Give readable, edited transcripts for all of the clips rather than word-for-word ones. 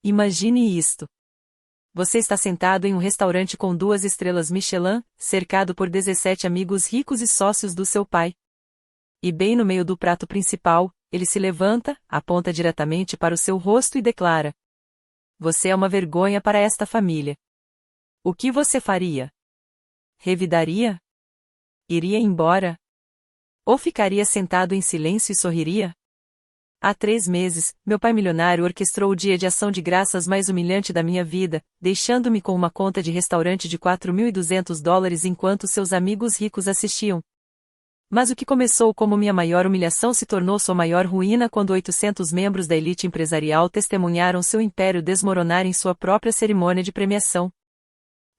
Imagine isto. Você está sentado em um restaurante com 2 estrelas Michelin, cercado por 17 amigos ricos e sócios do seu pai. E bem no meio do prato principal, ele se levanta, aponta diretamente para o seu rosto e declara: "Você é uma vergonha para esta família." O que você faria? Revidaria? Iria embora? Ou ficaria sentado em silêncio e sorriria? Há 3 meses, meu pai milionário orquestrou o dia de ação de graças mais humilhante da minha vida, deixando-me com uma conta de restaurante de $4.200 enquanto seus amigos ricos assistiam. Mas o que começou como minha maior humilhação se tornou sua maior ruína quando 800 membros da elite empresarial testemunharam seu império desmoronar em sua própria cerimônia de premiação.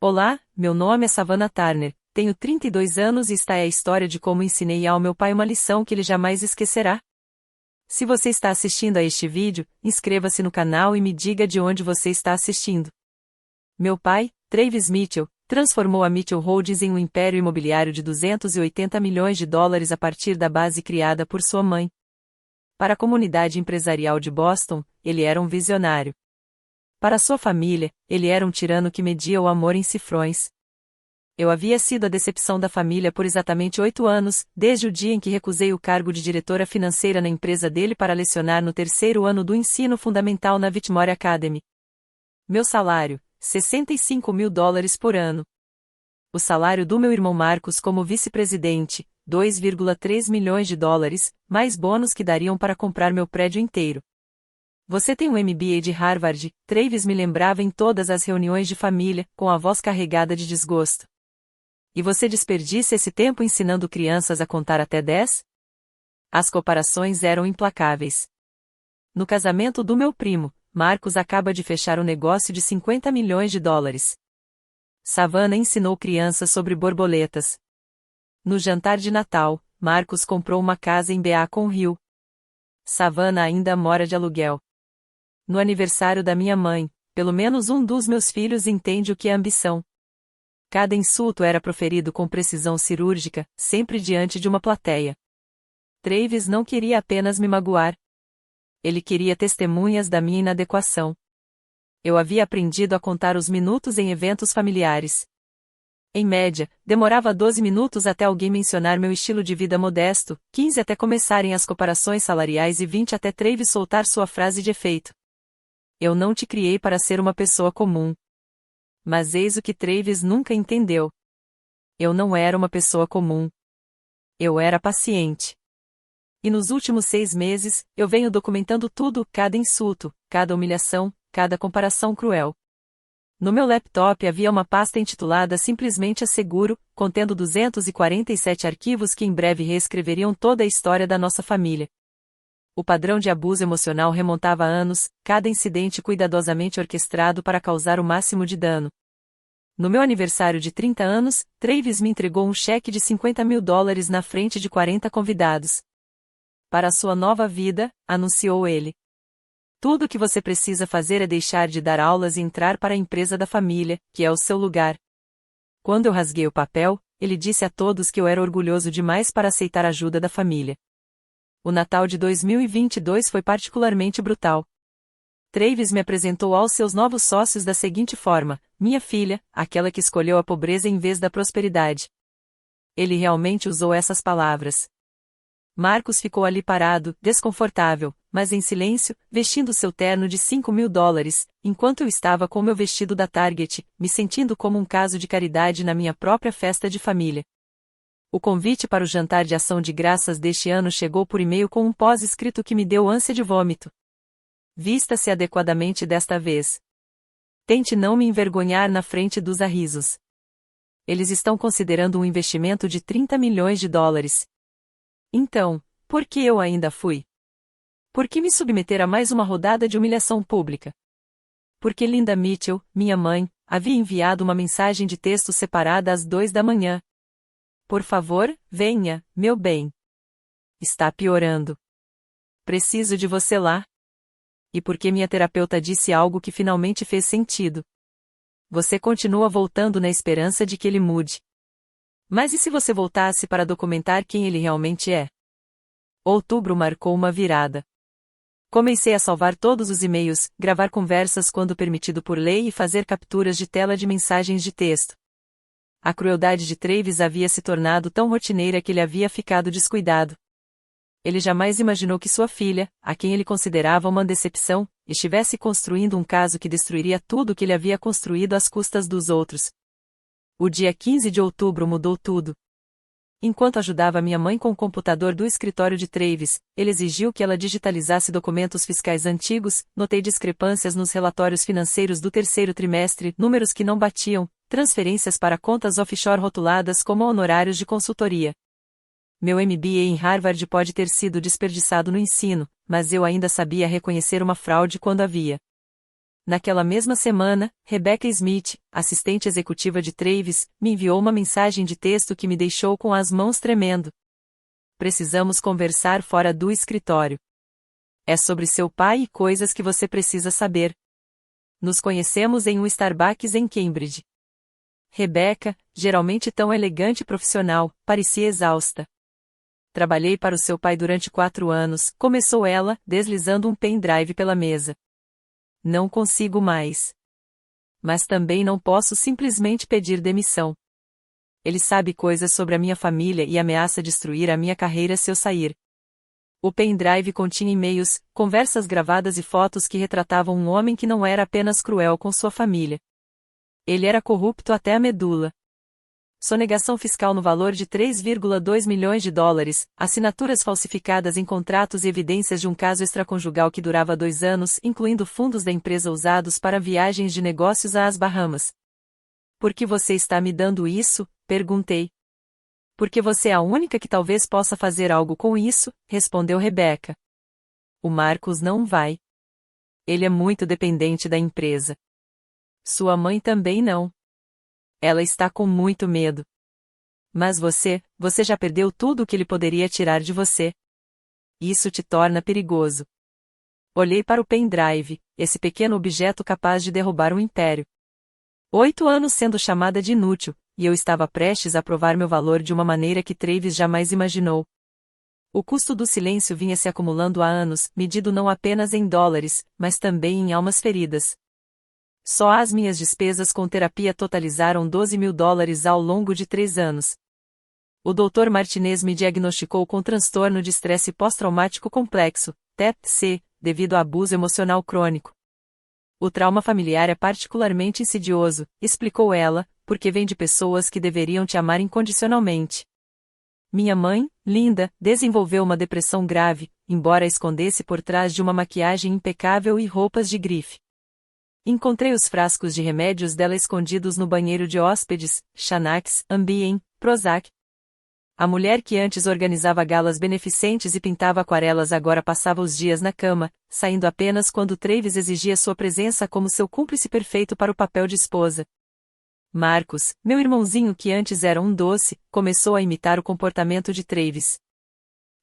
Olá, meu nome é Savannah Turner, tenho 32 anos e esta é a história de como ensinei ao meu pai uma lição que ele jamais esquecerá. Se você está assistindo a este vídeo, inscreva-se no canal e me diga de onde você está assistindo. Meu pai, Travis Mitchell, transformou a Mitchell Holdings em um império imobiliário de $280 milhões a partir da base criada por sua mãe. Para a comunidade empresarial de Boston, ele era um visionário. Para sua família, ele era um tirano que media o amor em cifrões. Eu havia sido a decepção da família por exatamente 8 anos, desde o dia em que recusei o cargo de diretora financeira na empresa dele para lecionar no 3º ano do ensino fundamental na Whitmore Academy. Meu salário, $65 mil por ano. O salário do meu irmão Marcos como vice-presidente, $2,3 milhões, mais bônus que dariam para comprar meu prédio inteiro. Você tem um MBA de Harvard, Travis me lembrava em todas as reuniões de família, com a voz carregada de desgosto. E você desperdiça esse tempo ensinando crianças a contar até 10? As comparações eram implacáveis. No casamento do meu primo, Marcos acaba de fechar um negócio de $50 milhões. Savannah ensinou crianças sobre borboletas. No jantar de Natal, Marcos comprou uma casa em Beacon Hill. Savannah ainda mora de aluguel. No aniversário da minha mãe, pelo menos um dos meus filhos entende o que é ambição. Cada insulto era proferido com precisão cirúrgica, sempre diante de uma plateia. Travis não queria apenas me magoar. Ele queria testemunhas da minha inadequação. Eu havia aprendido a contar os minutos em eventos familiares. Em média, demorava 12 minutos até alguém mencionar meu estilo de vida modesto, 15 até começarem as comparações salariais e 20 até Travis soltar sua frase de efeito. Eu não te criei para ser uma pessoa comum. Mas eis o que Travis nunca entendeu. Eu não era uma pessoa comum. Eu era paciente. E nos últimos 6 meses, eu venho documentando tudo, cada insulto, cada humilhação, cada comparação cruel. No meu laptop havia uma pasta intitulada simplesmente Asseguro, contendo 247 arquivos que em breve reescreveriam toda a história da nossa família. O padrão de abuso emocional remontava a anos, cada incidente cuidadosamente orquestrado para causar o máximo de dano. No meu aniversário de 30 anos, Travis me entregou um cheque de $50 mil na frente de 40 convidados. Para a sua nova vida, anunciou ele. Tudo o que você precisa fazer é deixar de dar aulas e entrar para a empresa da família, que é o seu lugar. Quando eu rasguei o papel, ele disse a todos que eu era orgulhoso demais para aceitar a ajuda da família. O Natal de 2022 foi particularmente brutal. Travis me apresentou aos seus novos sócios da seguinte forma: minha filha, aquela que escolheu a pobreza em vez da prosperidade. Ele realmente usou essas palavras. Marcos ficou ali parado, desconfortável, mas em silêncio, vestindo seu terno de $5 mil, enquanto eu estava com meu vestido da Target, me sentindo como um caso de caridade na minha própria festa de família. O convite para o jantar de ação de graças deste ano chegou por e-mail com um pós-escrito que me deu ânsia de vômito. Vista-se adequadamente desta vez. Tente não me envergonhar na frente dos arrisos. Eles estão considerando um investimento de $30 milhões. Então, por que eu ainda fui? Por que me submeter a mais uma rodada de humilhação pública? Porque Linda Mitchell, minha mãe, havia enviado uma mensagem de texto separada às 2 da manhã. Por favor, venha, meu bem. Está piorando. Preciso de você lá. E porque minha terapeuta disse algo que finalmente fez sentido. Você continua voltando na esperança de que ele mude. Mas e se você voltasse para documentar quem ele realmente é? Outubro marcou uma virada. Comecei a salvar todos os e-mails, gravar conversas quando permitido por lei e fazer capturas de tela de mensagens de texto. A crueldade de Travis havia se tornado tão rotineira que ele havia ficado descuidado. Ele jamais imaginou que sua filha, a quem ele considerava uma decepção, estivesse construindo um caso que destruiria tudo o que ele havia construído às custas dos outros. O dia 15 de outubro mudou tudo. Enquanto ajudava minha mãe com o computador do escritório de Travis, ele exigiu que ela digitalizasse documentos fiscais antigos, notei discrepâncias nos relatórios financeiros do terceiro trimestre, números que não batiam, transferências para contas offshore rotuladas como honorários de consultoria. Meu MBA em Harvard pode ter sido desperdiçado no ensino, mas eu ainda sabia reconhecer uma fraude quando havia. Naquela mesma semana, Rebecca Smith, assistente executiva de Travis, me enviou uma mensagem de texto que me deixou com as mãos tremendo. Precisamos conversar fora do escritório. É sobre seu pai e coisas que você precisa saber. Nos conhecemos em um Starbucks em Cambridge. Rebecca, geralmente tão elegante e profissional, parecia exausta. Trabalhei para o seu pai durante 4 anos, começou ela, deslizando um pendrive pela mesa. Não consigo mais. Mas também não posso simplesmente pedir demissão. Ele sabe coisas sobre a minha família e ameaça destruir a minha carreira se eu sair. O pendrive continha e-mails, conversas gravadas e fotos que retratavam um homem que não era apenas cruel com sua família. Ele era corrupto até a medula. Sonegação fiscal no valor de 3,2 milhões de dólares, assinaturas falsificadas em contratos e evidências de um caso extraconjugal que durava 2 anos, incluindo fundos da empresa usados para viagens de negócios às Bahamas. Por que você está me dando isso? Perguntei. Porque você é a única que talvez possa fazer algo com isso, respondeu Rebecca. O Marcus não vai. Ele é muito dependente da empresa. Sua mãe também não. Ela está com muito medo. Mas você já perdeu tudo o que ele poderia tirar de você. Isso te torna perigoso. Olhei para o pendrive, esse pequeno objeto capaz de derrubar um império. 8 anos sendo chamada de inútil, e eu estava prestes a provar meu valor de uma maneira que Travis jamais imaginou. O custo do silêncio vinha se acumulando há anos, medido não apenas em dólares, mas também em almas feridas. Só as minhas despesas com terapia totalizaram 12 mil dólares ao longo de 3 anos. O Dr. Martinez me diagnosticou com transtorno de estresse pós-traumático complexo, TEPC, devido a abuso emocional crônico. O trauma familiar é particularmente insidioso, explicou ela, porque vem de pessoas que deveriam te amar incondicionalmente. Minha mãe, Linda, desenvolveu uma depressão grave, embora a escondesse por trás de uma maquiagem impecável e roupas de grife. Encontrei os frascos de remédios dela escondidos no banheiro de hóspedes, Xanax, Ambien, Prozac. A mulher que antes organizava galas beneficentes e pintava aquarelas agora passava os dias na cama, saindo apenas quando Travis exigia sua presença como seu cúmplice perfeito para o papel de esposa. Marcus, meu irmãozinho que antes era um doce, começou a imitar o comportamento de Travis.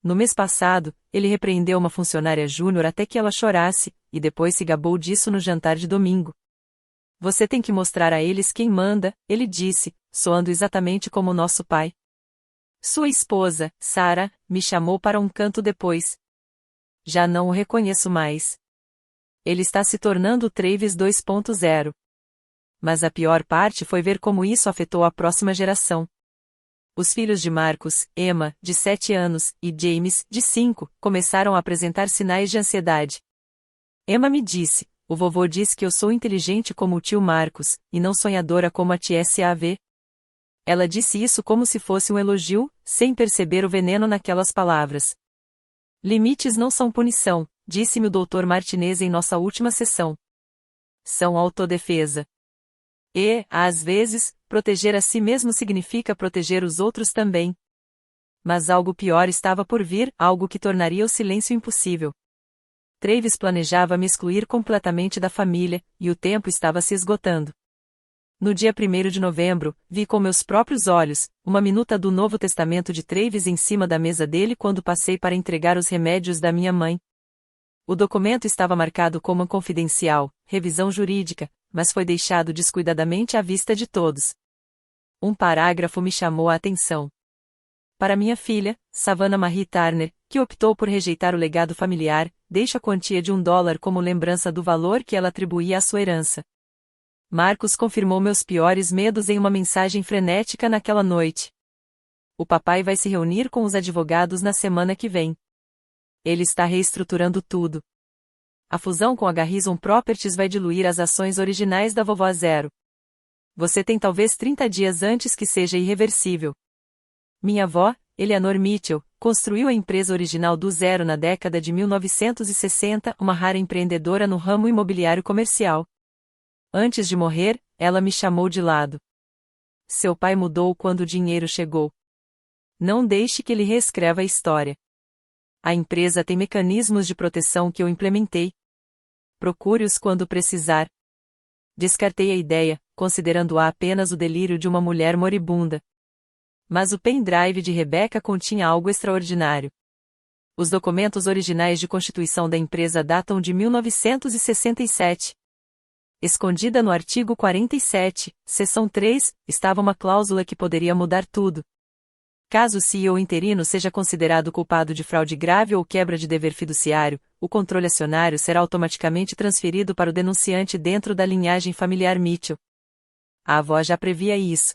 No mês passado, ele repreendeu uma funcionária júnior até que ela chorasse, e depois se gabou disso no jantar de domingo. Você tem que mostrar a eles quem manda, ele disse, soando exatamente como nosso pai. Sua esposa, Sarah, me chamou para um canto depois. Já não o reconheço mais. Ele está se tornando o Travis 2.0. Mas a pior parte foi ver como isso afetou a próxima geração. Os filhos de Marcus, Emma, de 7 anos, e James, de 5, começaram a apresentar sinais de ansiedade. Emma me disse, o vovô diz que eu sou inteligente como o tio Marcus, e não sonhadora como a tia Sav. Ela disse isso como se fosse um elogio, sem perceber o veneno naquelas palavras. Limites não são punição, disse-me o Dr. Martinez em nossa última sessão. São autodefesa. E, às vezes, proteger a si mesmo significa proteger os outros também. Mas algo pior estava por vir, algo que tornaria o silêncio impossível. Travis planejava me excluir completamente da família, e o tempo estava se esgotando. No dia 1º de novembro, vi com meus próprios olhos, uma minuta do Novo Testamento de Travis em cima da mesa dele quando passei para entregar os remédios da minha mãe. O documento estava marcado como confidencial, revisão jurídica, mas foi deixado descuidadamente à vista de todos. Um parágrafo me chamou a atenção. Para minha filha, Savannah Marie Turner, que optou por rejeitar o legado familiar, deixo a quantia de $1 como lembrança do valor que ela atribuía à sua herança. Marcos confirmou meus piores medos em uma mensagem frenética naquela noite. O papai vai se reunir com os advogados na semana que vem. Ele está reestruturando tudo. A fusão com a Garrison Properties vai diluir as ações originais da Vovó Zero. Você tem talvez 30 dias antes que seja irreversível. Minha avó, Eleanor Mitchell, construiu a empresa original do zero na década de 1960, uma rara empreendedora no ramo imobiliário comercial. Antes de morrer, ela me chamou de lado. Seu pai mudou quando o dinheiro chegou. Não deixe que ele reescreva a história. A empresa tem mecanismos de proteção que eu implementei. Procure-os quando precisar. Descartei a ideia, considerando-a apenas o delírio de uma mulher moribunda. Mas o pendrive de Rebecca continha algo extraordinário. Os documentos originais de constituição da empresa datam de 1967. Escondida no artigo 47, seção 3, estava uma cláusula que poderia mudar tudo. Caso o CEO interino seja considerado culpado de fraude grave ou quebra de dever fiduciário, o controle acionário será automaticamente transferido para o denunciante dentro da linhagem familiar Mitchell. A avó já previa isso.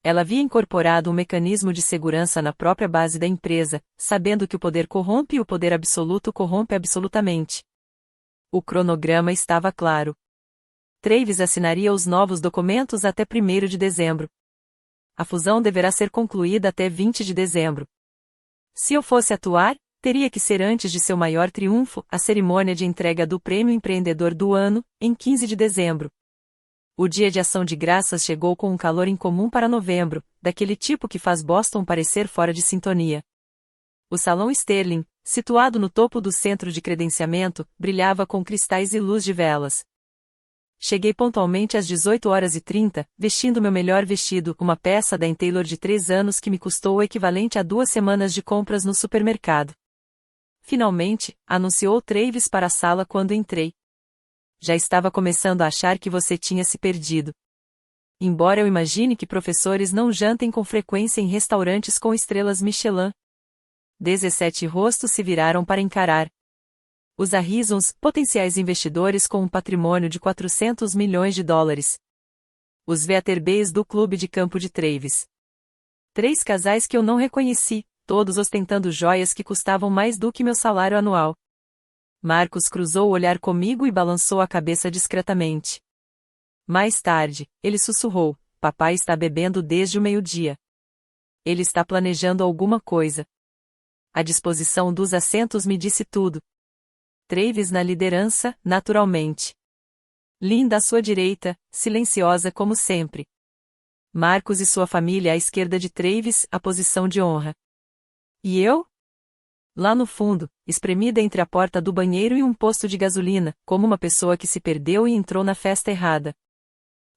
Ela havia incorporado um mecanismo de segurança na própria base da empresa, sabendo que o poder corrompe e o poder absoluto corrompe absolutamente. O cronograma estava claro. Travis assinaria os novos documentos até 1º de dezembro. A fusão deverá ser concluída até 20 de dezembro. Se eu fosse atuar, teria que ser antes de seu maior triunfo, a cerimônia de entrega do Prêmio Empreendedor do Ano, em 15 de dezembro. O dia de ação de graças chegou com um calor incomum para novembro, daquele tipo que faz Boston parecer fora de sintonia. O Salão Sterling, situado no topo do centro de credenciamento, brilhava com cristais e luz de velas. Cheguei pontualmente às 18h30, vestindo meu melhor vestido, uma peça da Taylor de 3 anos que me custou o equivalente a 2 semanas de compras no supermercado. Finalmente, anunciou Travis para a sala quando entrei. Já estava começando a achar que você tinha se perdido. Embora eu imagine que professores não jantem com frequência em restaurantes com estrelas Michelin. 17 rostos se viraram para encarar. Os Harrisons, potenciais investidores com um patrimônio de $400 milhões. Os Veterbês do clube de campo de Travis. 3 casais que eu não reconheci, todos ostentando joias que custavam mais do que meu salário anual. Marcos cruzou o olhar comigo e balançou a cabeça discretamente. Mais tarde, ele sussurrou: papai está bebendo desde o meio-dia. Ele está planejando alguma coisa. A disposição dos assentos me disse tudo. Travis na liderança, naturalmente. Linda à sua direita, silenciosa como sempre. Marcos e sua família à esquerda de Travis, a posição de honra. E eu? Lá no fundo, espremida entre a porta do banheiro e um posto de gasolina, como uma pessoa que se perdeu e entrou na festa errada.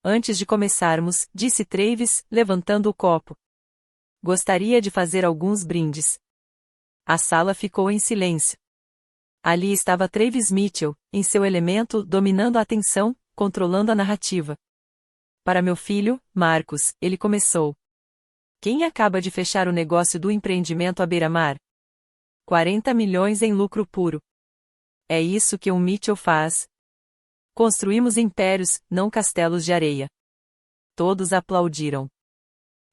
Antes de começarmos, disse Travis, levantando o copo. Gostaria de fazer alguns brindes. A sala ficou em silêncio. Ali estava Travis Mitchell, em seu elemento, dominando a atenção, controlando a narrativa. Para meu filho, Marcos, ele começou. Quem acaba de fechar o negócio do empreendimento à beira-mar? 40 milhões em lucro puro. É isso que um Mitchell faz. Construímos impérios, não castelos de areia. Todos aplaudiram.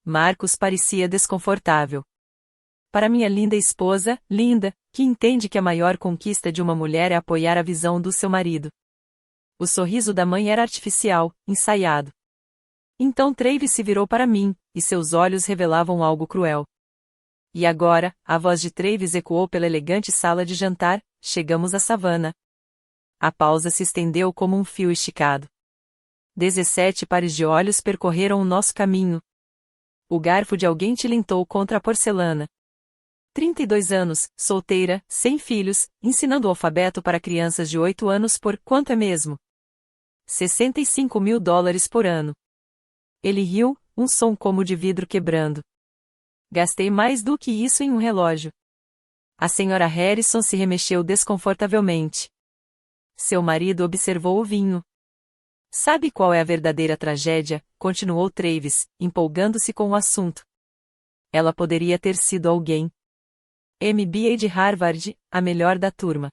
Marcos parecia desconfortável. Para minha linda esposa, Linda, que entende que a maior conquista de uma mulher é apoiar a visão do seu marido. O sorriso da mãe era artificial, ensaiado. Então Travis se virou para mim, e seus olhos revelavam algo cruel. E agora, a voz de Travis ecoou pela elegante sala de jantar, chegamos à savana. A pausa se estendeu como um fio esticado. 17 pares de olhos percorreram o nosso caminho. O garfo de alguém tilintou contra a porcelana. 32 anos, solteira, sem filhos, ensinando o alfabeto para crianças de 8 anos por quanto é mesmo? $65 mil por ano. Ele riu, um som como de vidro quebrando. Gastei mais do que isso em um relógio. A senhora Harrison se remexeu desconfortavelmente. Seu marido observou o vinho. Sabe qual é a verdadeira tragédia? Continuou Travis, empolgando-se com o assunto. Ela poderia ter sido alguém. MBA de Harvard, a melhor da turma.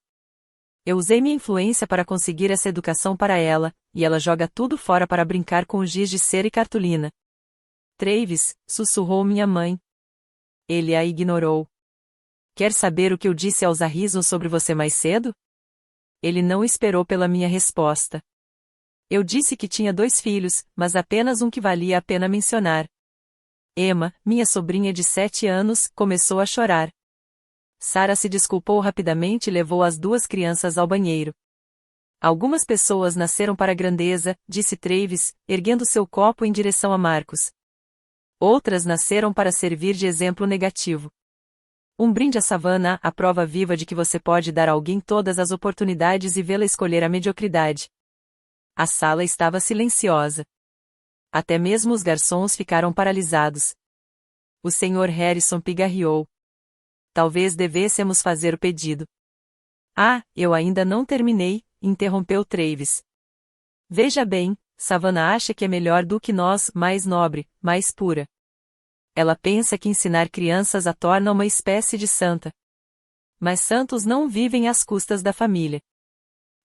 Eu usei minha influência para conseguir essa educação para ela, e ela joga tudo fora para brincar com giz de cera e cartolina. Travis, sussurrou minha mãe. Ele a ignorou. Quer saber o que eu disse aos Harrison sobre você mais cedo? Ele não esperou pela minha resposta. Eu disse que tinha 2 filhos, mas apenas um que valia a pena mencionar. Emma, minha sobrinha de 7 anos, começou a chorar. Sarah se desculpou rapidamente e levou as 2 crianças ao banheiro. Algumas pessoas nasceram para a grandeza, disse Travis, erguendo seu copo em direção a Marcus. Outras nasceram para servir de exemplo negativo. Um brinde a Savannah, a prova viva de que você pode dar a alguém todas as oportunidades e vê-la escolher a mediocridade. A sala estava silenciosa. Até mesmo os garçons ficaram paralisados. O Sr. Harrison pigarreou. Talvez devêssemos fazer o pedido. Ah, eu ainda não terminei, interrompeu Travis. Veja bem, Savannah acha que é melhor do que nós, mais nobre, mais pura. Ela pensa que ensinar crianças a torna uma espécie de santa. Mas santos não vivem às custas da família.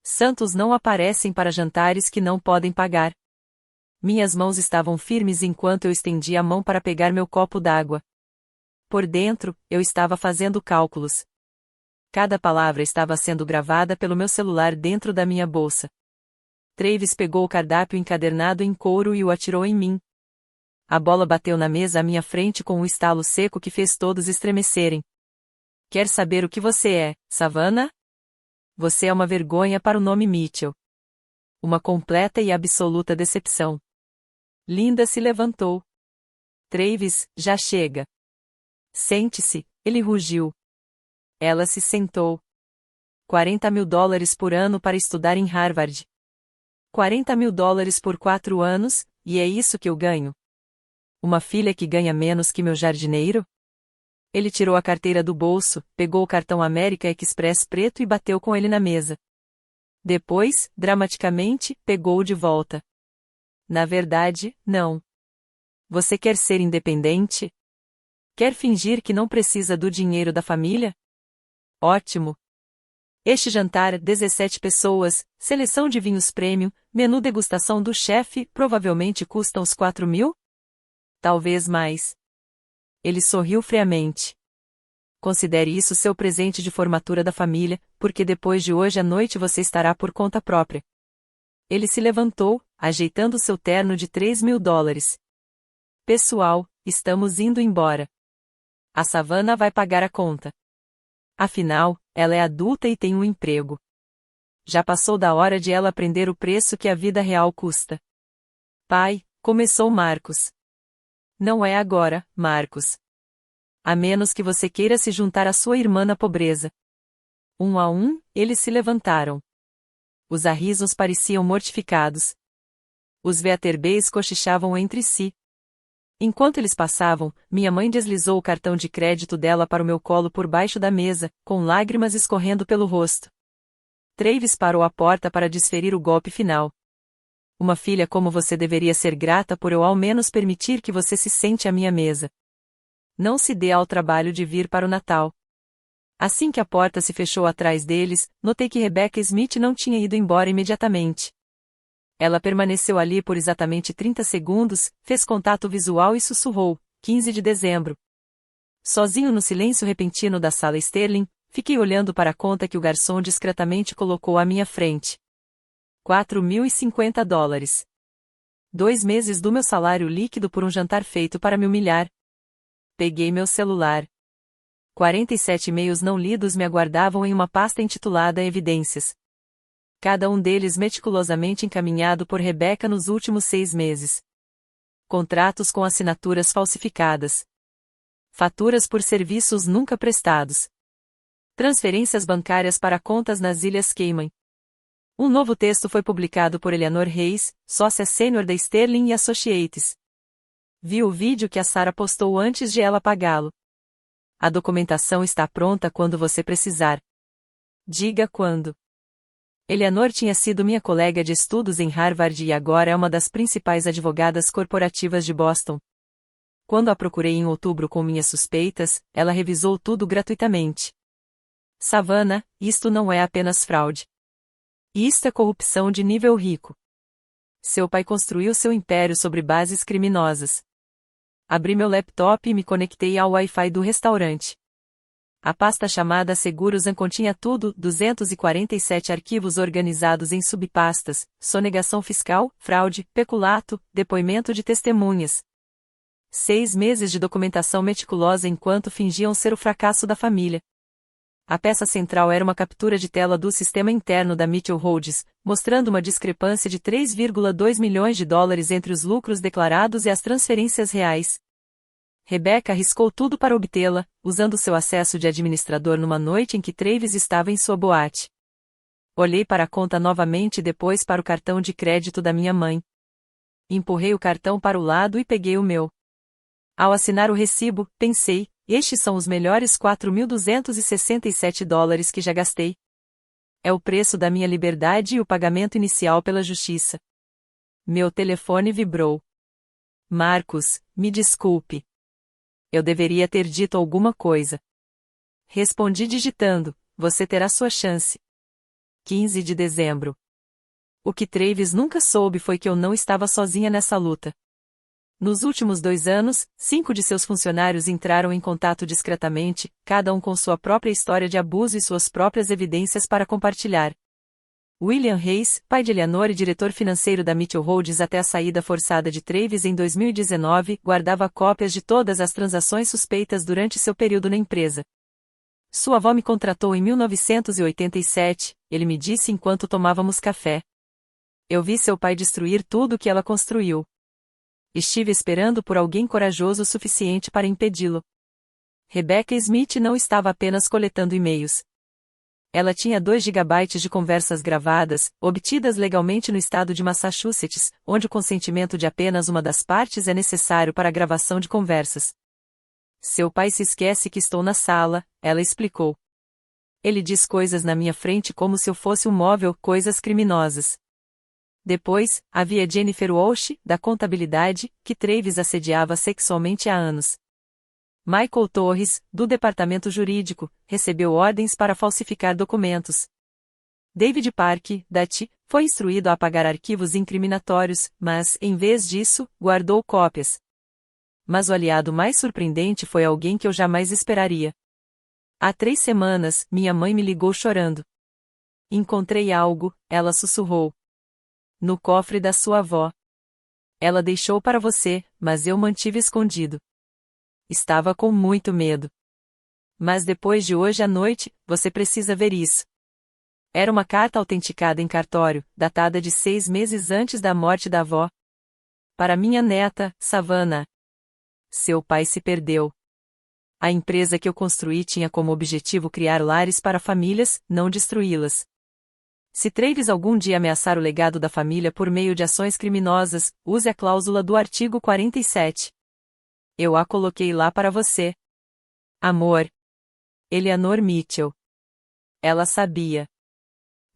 Santos não aparecem para jantares que não podem pagar. Minhas mãos estavam firmes enquanto eu estendia a mão para pegar meu copo d'água. Por dentro, eu estava fazendo cálculos. Cada palavra estava sendo gravada pelo meu celular dentro da minha bolsa. Travis pegou o cardápio encadernado em couro e o atirou em mim. A bola bateu na mesa à minha frente com um estalo seco que fez todos estremecerem. Quer saber o que você é, Savannah? Você é uma vergonha para o nome Mitchell. Uma completa e absoluta decepção. Linda se levantou. Travis, já chega. Sente-se, ele rugiu. Ela se sentou. $40.000 por ano para estudar em Harvard. $40.000 por 4 anos, e é isso que eu ganho. Uma filha que ganha menos que meu jardineiro? Ele tirou a carteira do bolso, pegou o cartão American Express preto e bateu com ele na mesa. Depois, dramaticamente, pegou-o de volta. Na verdade, não. Você quer ser independente? Quer fingir que não precisa do dinheiro da família? Ótimo. Este jantar, 17 pessoas, seleção de vinhos premium, menu degustação do chefe, provavelmente custa uns 4.000? Talvez mais. Ele sorriu friamente. Considere isso seu presente de formatura da família, porque depois de hoje à noite você estará por conta própria. Ele se levantou, ajeitando seu terno de $3.000. Pessoal, estamos indo embora. A Savannah vai pagar a conta. Afinal, ela é adulta e tem um emprego. Já passou da hora de ela aprender o preço que a vida real custa. Pai, começou Marcus. Não é agora, Marcus. A menos que você queira se juntar à sua irmã na pobreza. Um a um, eles se levantaram. Os Harrisons pareciam mortificados. Os Veaterbys cochichavam entre si. Enquanto eles passavam, minha mãe deslizou o cartão de crédito dela para o meu colo por baixo da mesa, com lágrimas escorrendo pelo rosto. Travis parou à porta para desferir o golpe final. Uma filha como você deveria ser grata por eu ao menos permitir que você se sente à minha mesa. Não se dê ao trabalho de vir para o Natal. Assim que a porta se fechou atrás deles, notei que Rebecca Smith não tinha ido embora imediatamente. Ela permaneceu ali por exatamente 30 segundos, fez contato visual e sussurrou, 15 de dezembro. Sozinho no silêncio repentino da sala Sterling, fiquei olhando para a conta que o garçom discretamente colocou à minha frente. $4.050. 2 meses do meu salário líquido por um jantar feito para me humilhar. Peguei meu celular. 47 e-mails não lidos me aguardavam em uma pasta intitulada Evidências. Cada um deles meticulosamente encaminhado por Rebecca nos últimos 6 meses. Contratos com assinaturas falsificadas. Faturas por serviços nunca prestados. Transferências bancárias para contas nas Ilhas Cayman. Um novo texto foi publicado por Eleanor Reis, sócia sênior da Sterling Associates. Vi o vídeo que a Sarah postou antes de ela apagá-lo. A documentação está pronta quando você precisar. Diga quando. Eleanor tinha sido minha colega de estudos em Harvard e agora é uma das principais advogadas corporativas de Boston. Quando a procurei em outubro com minhas suspeitas, ela revisou tudo gratuitamente. Savannah, isto não é apenas fraude. Isto é corrupção de nível rico. Seu pai construiu seu império sobre bases criminosas. Abri meu laptop e me conectei ao Wi-Fi do restaurante. A pasta chamada Seguros continha tudo, 247 arquivos organizados em subpastas, sonegação fiscal, fraude, peculato, depoimento de testemunhas. 6 meses de documentação meticulosa enquanto fingiam ser o fracasso da família. A peça central era uma captura de tela do sistema interno da Mitchell Holdings, mostrando uma discrepância de 3,2 milhões de dólares entre os lucros declarados e as transferências reais. Rebecca arriscou tudo para obtê-la, usando seu acesso de administrador numa noite em que Travis estava em sua boate. Olhei para a conta novamente e depois para o cartão de crédito da minha mãe. Empurrei o cartão para o lado e peguei o meu. Ao assinar o recibo, pensei, estes são os melhores 4.267 dólares que já gastei. É o preço da minha liberdade e o pagamento inicial pela justiça. Meu telefone vibrou. Marcos, me desculpe. Eu deveria ter dito alguma coisa. Respondi digitando, você terá sua chance. 15 de dezembro. O que Travis nunca soube foi que eu não estava sozinha nessa luta. Nos últimos 2 anos, 5 de seus funcionários entraram em contato discretamente, cada um com sua própria história de abuso e suas próprias evidências para compartilhar. William Reis, pai de Eleanor e diretor financeiro da Mitchell Holdings até a saída forçada de Travis em 2019, guardava cópias de todas as transações suspeitas durante seu período na empresa. Sua avó me contratou em 1987, ele me disse enquanto tomávamos café. Eu vi seu pai destruir tudo o que ela construiu. Estive esperando por alguém corajoso o suficiente para impedi-lo. Rebecca Smith não estava apenas coletando e-mails. Ela tinha 2 gigabytes de conversas gravadas, obtidas legalmente no estado de Massachusetts, onde o consentimento de apenas uma das partes é necessário para a gravação de conversas. Seu pai se esquece que estou na sala, ela explicou. Ele diz coisas na minha frente como se eu fosse um móvel, coisas criminosas. Depois, havia Jennifer Walsh, da contabilidade, que Travis assediava sexualmente há anos. Michael Torres, do departamento jurídico, recebeu ordens para falsificar documentos. David Park, da TI, foi instruído a apagar arquivos incriminatórios, mas, em vez disso, guardou cópias. Mas o aliado mais surpreendente foi alguém que eu jamais esperaria. Há 3 semanas, minha mãe me ligou chorando. Encontrei algo, ela sussurrou. No cofre da sua avó. Ela deixou para você, mas eu mantive escondido. Estava com muito medo. Mas depois de hoje à noite, você precisa ver isso. Era uma carta autenticada em cartório, datada de 6 meses antes da morte da avó. Para minha neta, Savannah. Seu pai se perdeu. A empresa que eu construí tinha como objetivo criar lares para famílias, não destruí-las. Se Travis algum dia ameaçar o legado da família por meio de ações criminosas, use a cláusula do artigo 47. Eu a coloquei lá para você. Amor. Eleanor Mitchell. Ela sabia.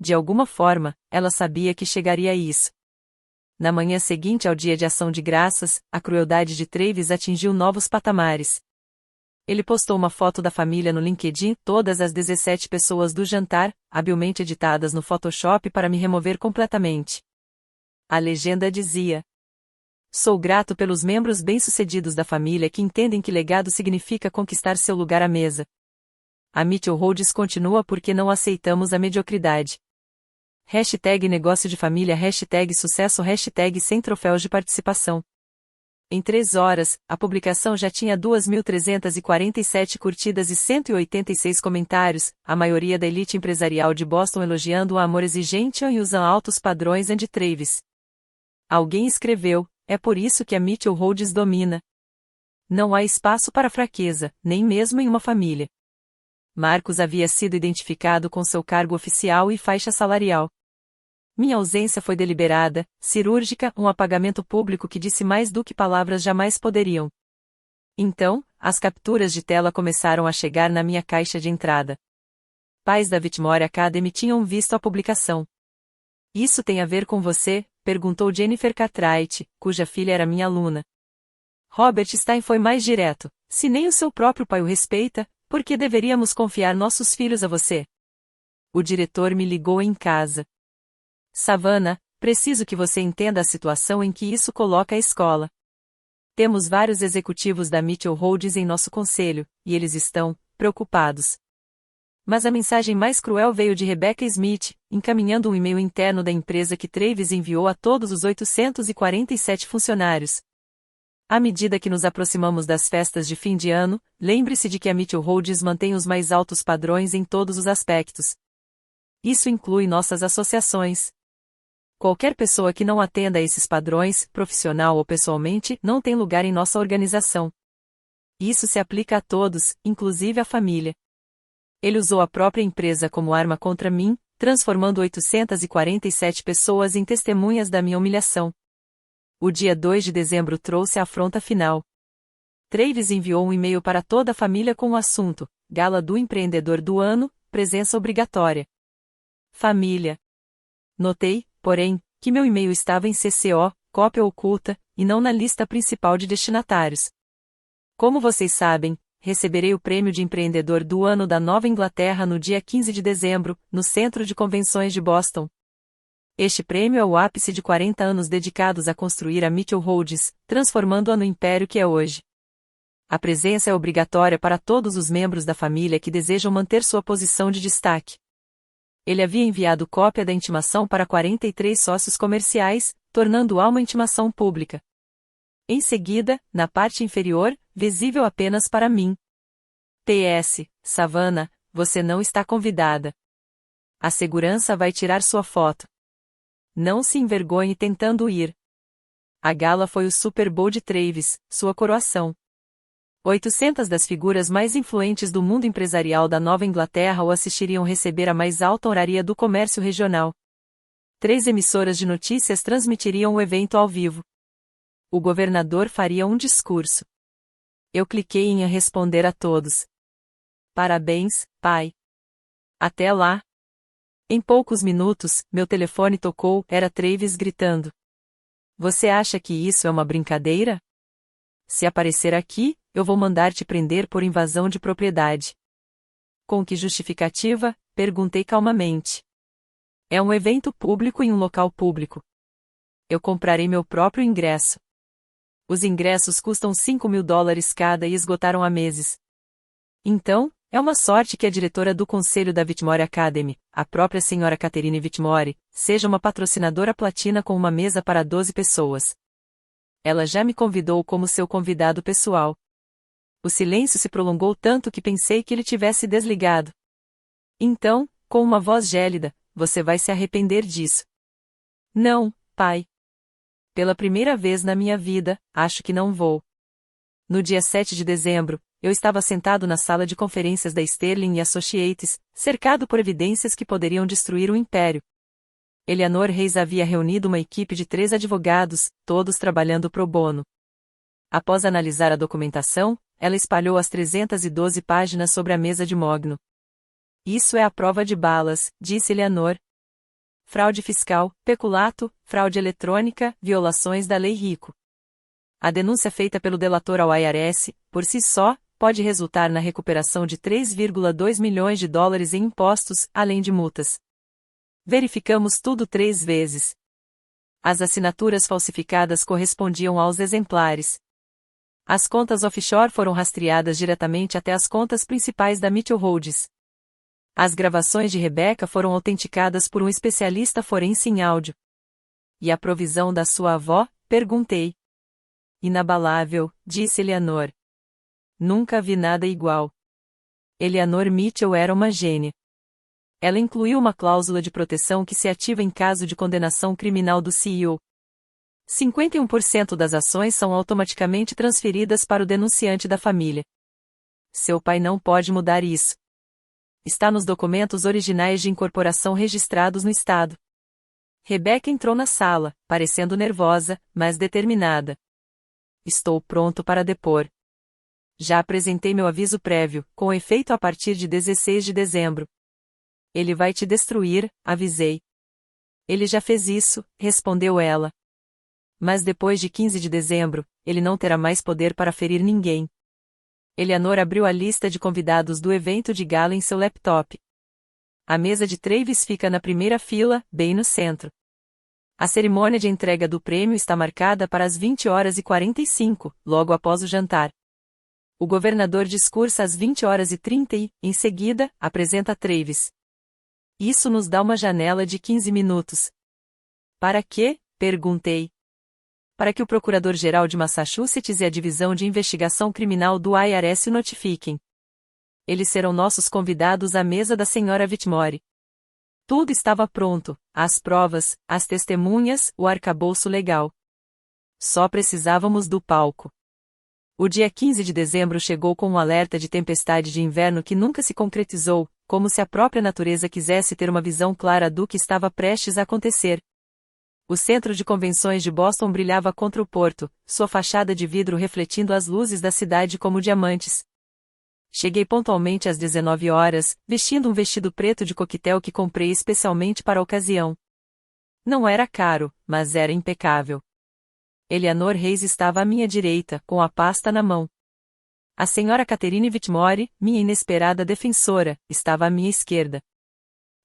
De alguma forma, ela sabia que chegaria a isso. Na manhã seguinte ao dia de ação de graças, a crueldade de Travis atingiu novos patamares. Ele postou uma foto da família no LinkedIn, todas as 17 pessoas do jantar, habilmente editadas no Photoshop para me remover completamente. A legenda dizia: sou grato pelos membros bem-sucedidos da família que entendem que legado significa conquistar seu lugar à mesa. A Mitchell Holdings continua porque não aceitamos a mediocridade. Hashtag negócio de família, hashtag sucesso, hashtag sem troféus de participação. Em 3 horas, a publicação já tinha 2.347 curtidas e 186 comentários, a maioria da elite empresarial de Boston elogiando o amor exigente e os altos padrões de Travis. Alguém escreveu, é por isso que a Mitchell Holdings domina. Não há espaço para fraqueza, nem mesmo em uma família. Marcos havia sido identificado com seu cargo oficial e faixa salarial. Minha ausência foi deliberada, cirúrgica, um apagamento público que disse mais do que palavras jamais poderiam. Então, as capturas de tela começaram a chegar na minha caixa de entrada. Pais da Whitmore Academy tinham visto a publicação. Isso tem a ver com você? Perguntou Jennifer Cartwright, cuja filha era minha aluna. Robert Stein foi mais direto. Se nem o seu próprio pai o respeita, por que deveríamos confiar nossos filhos a você? O diretor me ligou em casa. Savannah, preciso que você entenda a situação em que isso coloca a escola. Temos vários executivos da Mitchell Holdings em nosso conselho, e eles estão preocupados. Mas a mensagem mais cruel veio de Rebecca Smith, encaminhando um e-mail interno da empresa que Travis enviou a todos os 847 funcionários. À medida que nos aproximamos das festas de fim de ano, lembre-se de que a Mitchell Holdings mantém os mais altos padrões em todos os aspectos. Isso inclui nossas associações. Qualquer pessoa que não atenda a esses padrões, profissional ou pessoalmente, não tem lugar em nossa organização. Isso se aplica a todos, inclusive à família. Ele usou a própria empresa como arma contra mim, transformando 847 pessoas em testemunhas da minha humilhação. O dia 2 de dezembro trouxe a afronta final. Travis enviou um e-mail para toda a família com o assunto: Gala do Empreendedor do Ano, presença obrigatória. Família. Notei, porém, que meu e-mail estava em CCO, cópia oculta, e não na lista principal de destinatários. Como vocês sabem, receberei o prêmio de Empreendedor do Ano da Nova Inglaterra no dia 15 de dezembro, no Centro de Convenções de Boston. Este prêmio é o ápice de 40 anos dedicados a construir a Mitchell Holdings, transformando-a no império que é hoje. A presença é obrigatória para todos os membros da família que desejam manter sua posição de destaque. Ele havia enviado cópia da intimação para 43 sócios comerciais, tornando-a uma intimação pública. Em seguida, na parte inferior, visível apenas para mim. PS, Savannah, você não está convidada. A segurança vai tirar sua foto. Não se envergonhe tentando ir. A gala foi o Super Bowl de Travis, sua coroação. 800 das figuras mais influentes do mundo empresarial da Nova Inglaterra o assistiriam receber a mais alta honraria do comércio regional. 3 emissoras de notícias transmitiriam o evento ao vivo. O governador faria um discurso. Eu cliquei em responder a todos. Parabéns, pai. Até lá. Em poucos minutos, meu telefone tocou, era Travis gritando. Você acha que isso é uma brincadeira? Se aparecer aqui, eu vou mandar te prender por invasão de propriedade. Com que justificativa? Perguntei calmamente. É um evento público em um local público. Eu comprarei meu próprio ingresso. Os ingressos custam $5.000 cada e esgotaram há meses. Então, é uma sorte que a diretora do conselho da Whitmore Academy, a própria senhora Catherine Whitmore, seja uma patrocinadora platina com uma mesa para 12 pessoas. Ela já me convidou como seu convidado pessoal. O silêncio se prolongou tanto que pensei que ele tivesse desligado. Então, com uma voz gélida, você vai se arrepender disso. Não, pai. Pela primeira vez na minha vida, acho que não vou. No dia 7 de dezembro, eu estava sentado na sala de conferências da Sterling Associates, cercado por evidências que poderiam destruir o império. Eleanor Reis havia reunido uma equipe de 3 advogados, todos trabalhando pro bono. Após analisar a documentação, ela espalhou as 312 páginas sobre a mesa de mogno. Isso é a prova de balas, disse Eleanor. Fraude fiscal, peculato, fraude eletrônica, violações da lei Rico. A denúncia feita pelo delator ao IRS, por si só, pode resultar na recuperação de $3,2 milhões em impostos, além de multas. Verificamos tudo 3 vezes. As assinaturas falsificadas correspondiam aos exemplares. As contas offshore foram rastreadas diretamente até as contas principais da Mitchell Holdings. As gravações de Rebecca foram autenticadas por um especialista forense em áudio. E a provisão da sua avó? Perguntei. Inabalável, disse Eleanor. Nunca vi nada igual. Eleanor Mitchell era uma gênia. Ela incluiu uma cláusula de proteção que se ativa em caso de condenação criminal do CEO. 51% das ações são automaticamente transferidas para o denunciante da família. Seu pai não pode mudar isso. Está nos documentos originais de incorporação registrados no estado. Rebecca entrou na sala, parecendo nervosa, mas determinada. Estou pronto para depor. Já apresentei meu aviso prévio, com efeito a partir de 16 de dezembro. Ele vai te destruir, avisei. Ele já fez isso, respondeu ela. Mas depois de 15 de dezembro, ele não terá mais poder para ferir ninguém. Eleanor abriu a lista de convidados do evento de gala em seu laptop. A mesa de Travis fica na primeira fila, bem no centro. A cerimônia de entrega do prêmio está marcada para as 20h45, logo após o jantar. O governador discursa às 20h30 e, em seguida, apresenta Travis. Isso nos dá uma janela de 15 minutos. Para quê? Perguntei. Para que o Procurador-Geral de Massachusetts e a Divisão de Investigação Criminal do IRS notifiquem. Eles serão nossos convidados à mesa da Sra. Whitmore. Tudo estava pronto, as provas, as testemunhas, o arcabouço legal. Só precisávamos do palco. O dia 15 de dezembro chegou com um alerta de tempestade de inverno que nunca se concretizou, como se a própria natureza quisesse ter uma visão clara do que estava prestes a acontecer. O centro de convenções de Boston brilhava contra o porto, sua fachada de vidro refletindo as luzes da cidade como diamantes. Cheguei pontualmente às 19h, vestindo um vestido preto de coquetel que comprei especialmente para a ocasião. Não era caro, mas era impecável. Eleanor Reis estava à minha direita, com a pasta na mão. A Sra. Catherine Whitmore, minha inesperada defensora, estava à minha esquerda.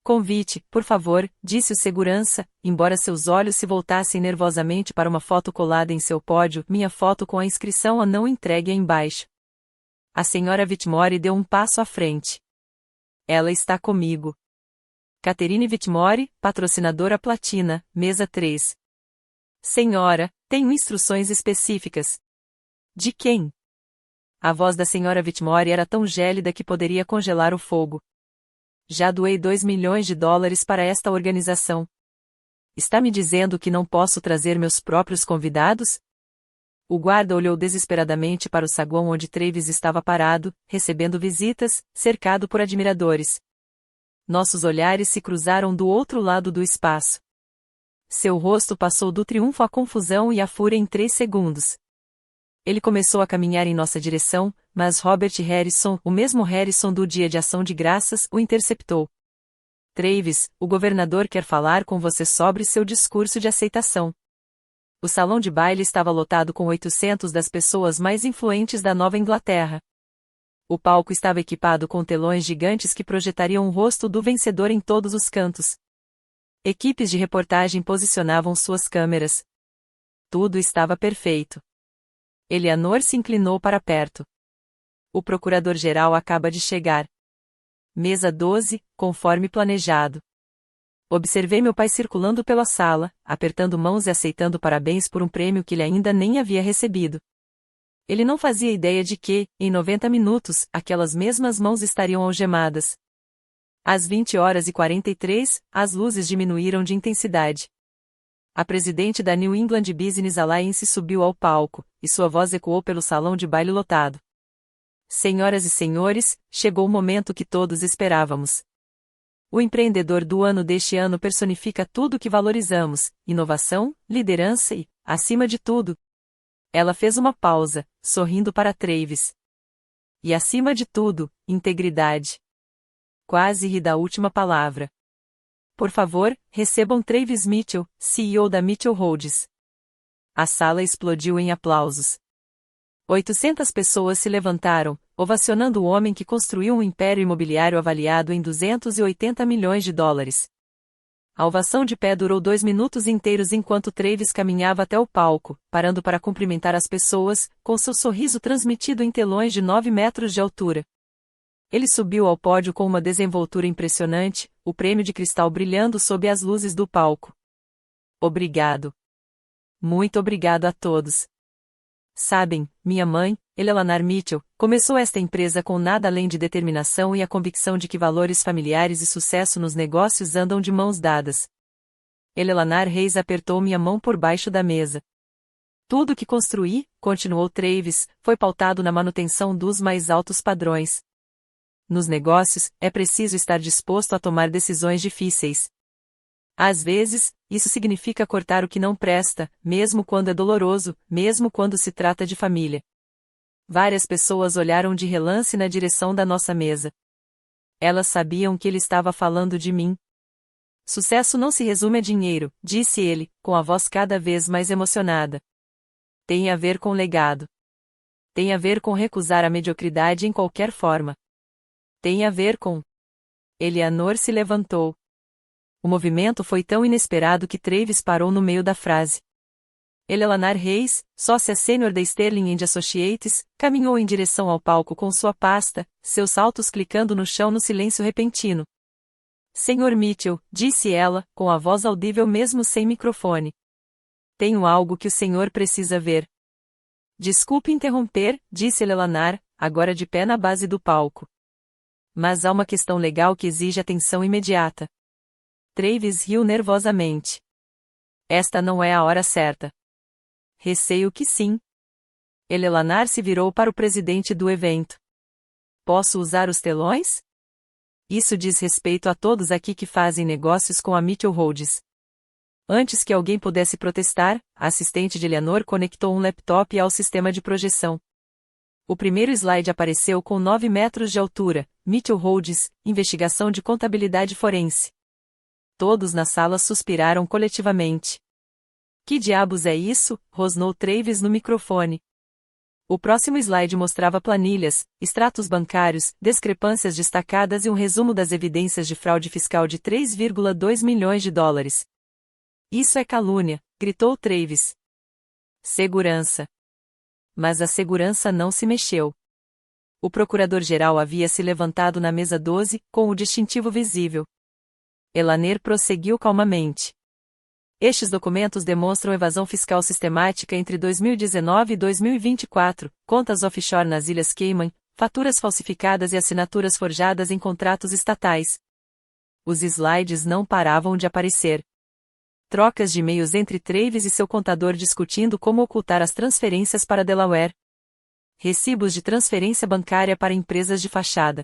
Convite, por favor, disse o segurança, embora seus olhos se voltassem nervosamente para uma foto colada em seu pódio, minha foto com a inscrição a não entregue embaixo. A Sra. Whitmore deu um passo à frente. Ela está comigo. Catherine Whitmore, patrocinadora platina, mesa 3. Senhora, tenho instruções específicas. De quem? A voz da Sra. Whitmore era tão gélida que poderia congelar o fogo. Já doei $2 milhões para esta organização. Está me dizendo que não posso trazer meus próprios convidados? O guarda olhou desesperadamente para o saguão onde Travis estava parado, recebendo visitas, cercado por admiradores. Nossos olhares se cruzaram do outro lado do espaço. Seu rosto passou do triunfo à confusão e à fúria em 3 segundos. Ele começou a caminhar em nossa direção, mas Robert Harrison, o mesmo Harrison do Dia de Ação de Graças, o interceptou. Travis, o governador quer falar com você sobre seu discurso de aceitação. O salão de baile estava lotado com 800 das pessoas mais influentes da Nova Inglaterra. O palco estava equipado com telões gigantes que projetariam o rosto do vencedor em todos os cantos. Equipes de reportagem posicionavam suas câmeras. Tudo estava perfeito. Eleanor se inclinou para perto. O procurador-geral acaba de chegar. Mesa 12, conforme planejado. Observei meu pai circulando pela sala, apertando mãos e aceitando parabéns por um prêmio que ele ainda nem havia recebido. Ele não fazia ideia de que, em 90 minutos, aquelas mesmas mãos estariam algemadas. Às 20h43, as luzes diminuíram de intensidade. A presidente da New England Business Alliance subiu ao palco, e sua voz ecoou pelo salão de baile lotado. Senhoras e senhores, chegou o momento que todos esperávamos. O empreendedor do ano deste ano personifica tudo o que valorizamos: inovação, liderança e, acima de tudo. Ela fez uma pausa, sorrindo para Travis. E acima de tudo, integridade. Quase ri da última palavra. Por favor, recebam Travis Mitchell, CEO da Mitchell Holdings. A sala explodiu em aplausos. 800 pessoas se levantaram, ovacionando o homem que construiu um império imobiliário avaliado em $280 milhões. A ovação de pé durou 2 minutos inteiros enquanto Travis caminhava até o palco, parando para cumprimentar as pessoas, com seu sorriso transmitido em telões de 9 metros de altura. Ele subiu ao pódio com uma desenvoltura impressionante, o prêmio de cristal brilhando sob as luzes do palco. Obrigado. Muito obrigado a todos. Sabem, minha mãe, Eleanor Mitchell, começou esta empresa com nada além de determinação e a convicção de que valores familiares e sucesso nos negócios andam de mãos dadas. Eleanor Reis apertou minha mão por baixo da mesa. Tudo o que construí, continuou Travis, foi pautado na manutenção dos mais altos padrões. Nos negócios, é preciso estar disposto a tomar decisões difíceis. Às vezes, isso significa cortar o que não presta, mesmo quando é doloroso, mesmo quando se trata de família. Várias pessoas olharam de relance na direção da nossa mesa. Elas sabiam que ele estava falando de mim. Sucesso não se resume a dinheiro, disse ele, com a voz cada vez mais emocionada. Tem a ver com legado. Tem a ver com recusar a mediocridade em qualquer forma. Tem a ver com... Eleanor se levantou. O movimento foi tão inesperado que Travis parou no meio da frase. Eleanor Reis, sócia sênior da Sterling & Associates, caminhou em direção ao palco com sua pasta, seus saltos clicando no chão no silêncio repentino. Sr. Mitchell, disse ela, com a voz audível mesmo sem microfone. Tenho algo que o senhor precisa ver. Desculpe interromper, disse Eleanor, agora de pé na base do palco. Mas há uma questão legal que exige atenção imediata. Travis riu nervosamente. Esta não é a hora certa. Receio que sim. Eleanor se virou para o presidente do evento. Posso usar os telões? Isso diz respeito a todos aqui que fazem negócios com a Mitchell Holdings. Antes que alguém pudesse protestar, a assistente de Eleanor conectou um laptop ao sistema de projeção. O primeiro slide apareceu com 9 metros de altura, Mitchell Holdings, investigação de contabilidade forense. Todos na sala suspiraram coletivamente. Que diabos é isso? Rosnou Travis no microfone. O próximo slide mostrava planilhas, extratos bancários, discrepâncias destacadas e um resumo das evidências de fraude fiscal de 3,2 milhões de dólares. Isso é calúnia, gritou Travis. Segurança. Mas a segurança não se mexeu. O procurador-geral havia se levantado na mesa 12, com o distintivo visível. Eleanor prosseguiu calmamente. Estes documentos demonstram evasão fiscal sistemática entre 2019 e 2024, contas offshore nas Ilhas Cayman, faturas falsificadas e assinaturas forjadas em contratos estatais. Os slides não paravam de aparecer. Trocas de e-mails entre Travis e seu contador discutindo como ocultar as transferências para Delaware. Recibos de transferência bancária para empresas de fachada.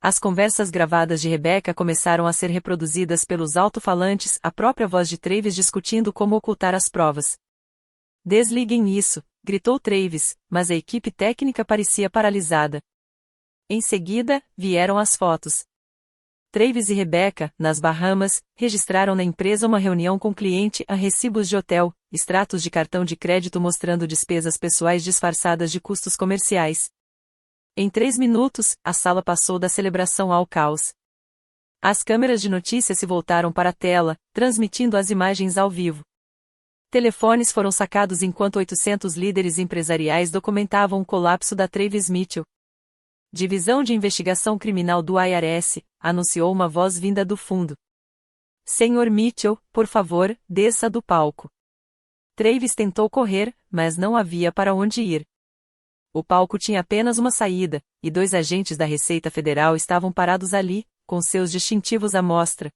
As conversas gravadas de Rebecca começaram a ser reproduzidas pelos alto-falantes, a própria voz de Travis discutindo como ocultar as provas. Desliguem isso, gritou Travis, mas a equipe técnica parecia paralisada. Em seguida, vieram as fotos. Travis e Rebecca, nas Bahamas, registraram na empresa uma reunião com cliente a recibos de hotel, extratos de cartão de crédito mostrando despesas pessoais disfarçadas de custos comerciais. Em 3 minutos, a sala passou da celebração ao caos. As câmeras de notícia se voltaram para a tela, transmitindo as imagens ao vivo. Telefones foram sacados enquanto 800 líderes empresariais documentavam o colapso da Travis Mitchell. Divisão de Investigação Criminal do IRS, anunciou uma voz vinda do fundo. Sr. Mitchell, por favor, desça do palco. Travis tentou correr, mas não havia para onde ir. O palco tinha apenas uma saída, e 2 agentes da Receita Federal estavam parados ali, com seus distintivos à mostra.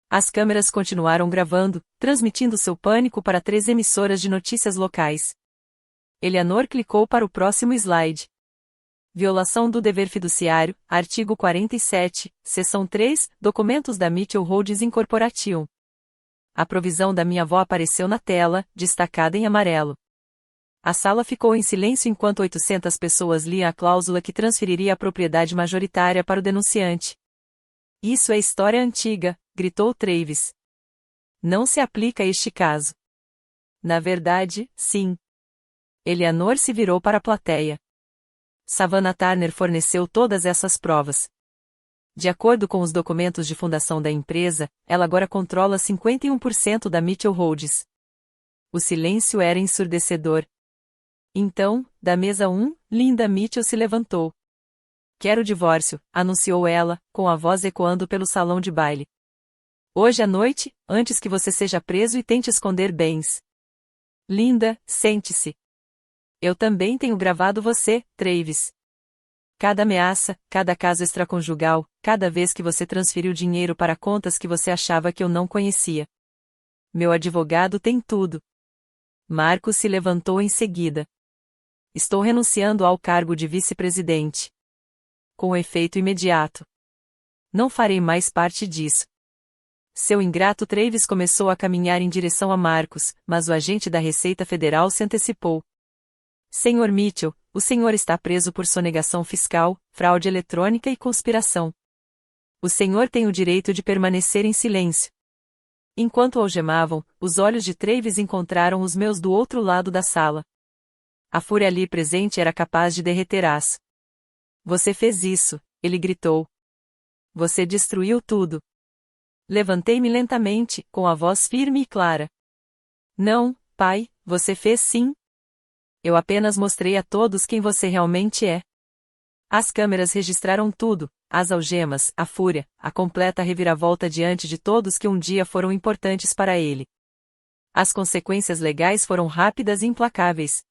As câmeras continuaram gravando, transmitindo seu pânico para 3 emissoras de notícias locais. Eleanor clicou para o próximo slide. Violação do dever fiduciário, artigo 47, seção 3, documentos da Mitchell Holdings Incorporation. A provisão da minha avó apareceu na tela, destacada em amarelo. A sala ficou em silêncio enquanto 800 pessoas liam a cláusula que transferiria a propriedade majoritária para o denunciante. Isso é história antiga, gritou Travis. Não se aplica a este caso. Na verdade, sim. Eleanor se virou para a plateia. Savannah Turner forneceu todas essas provas. De acordo com os documentos de fundação da empresa, ela agora controla 51% da Mitchell Holdings. O silêncio era ensurdecedor. Então, da mesa 1, Linda Mitchell se levantou. Quero o divórcio, anunciou ela, com a voz ecoando pelo salão de baile. Hoje à noite, antes que você seja preso e tente esconder bens. Linda, sente-se. Eu também tenho gravado você, Travis. Cada ameaça, cada caso extraconjugal, cada vez que você transferiu dinheiro para contas que você achava que eu não conhecia. Meu advogado tem tudo. Marcos se levantou em seguida. Estou renunciando ao cargo de vice-presidente. Com efeito imediato. Não farei mais parte disso. Seu ingrato Travis começou a caminhar em direção a Marcos, mas o agente da Receita Federal se antecipou. Sr. Mitchell, o senhor está preso por sonegação fiscal, fraude eletrônica e conspiração. O senhor tem o direito de permanecer em silêncio. Enquanto algemavam, os olhos de Travis encontraram os meus do outro lado da sala. A fúria ali presente era capaz de derreter aço. Você fez isso, ele gritou. Você destruiu tudo. Levantei-me lentamente, com a voz firme e clara. Não, pai, você fez sim. Eu apenas mostrei a todos quem você realmente é. As câmeras registraram tudo, as algemas, a fúria, a completa reviravolta diante de todos que um dia foram importantes para ele. As consequências legais foram rápidas e implacáveis.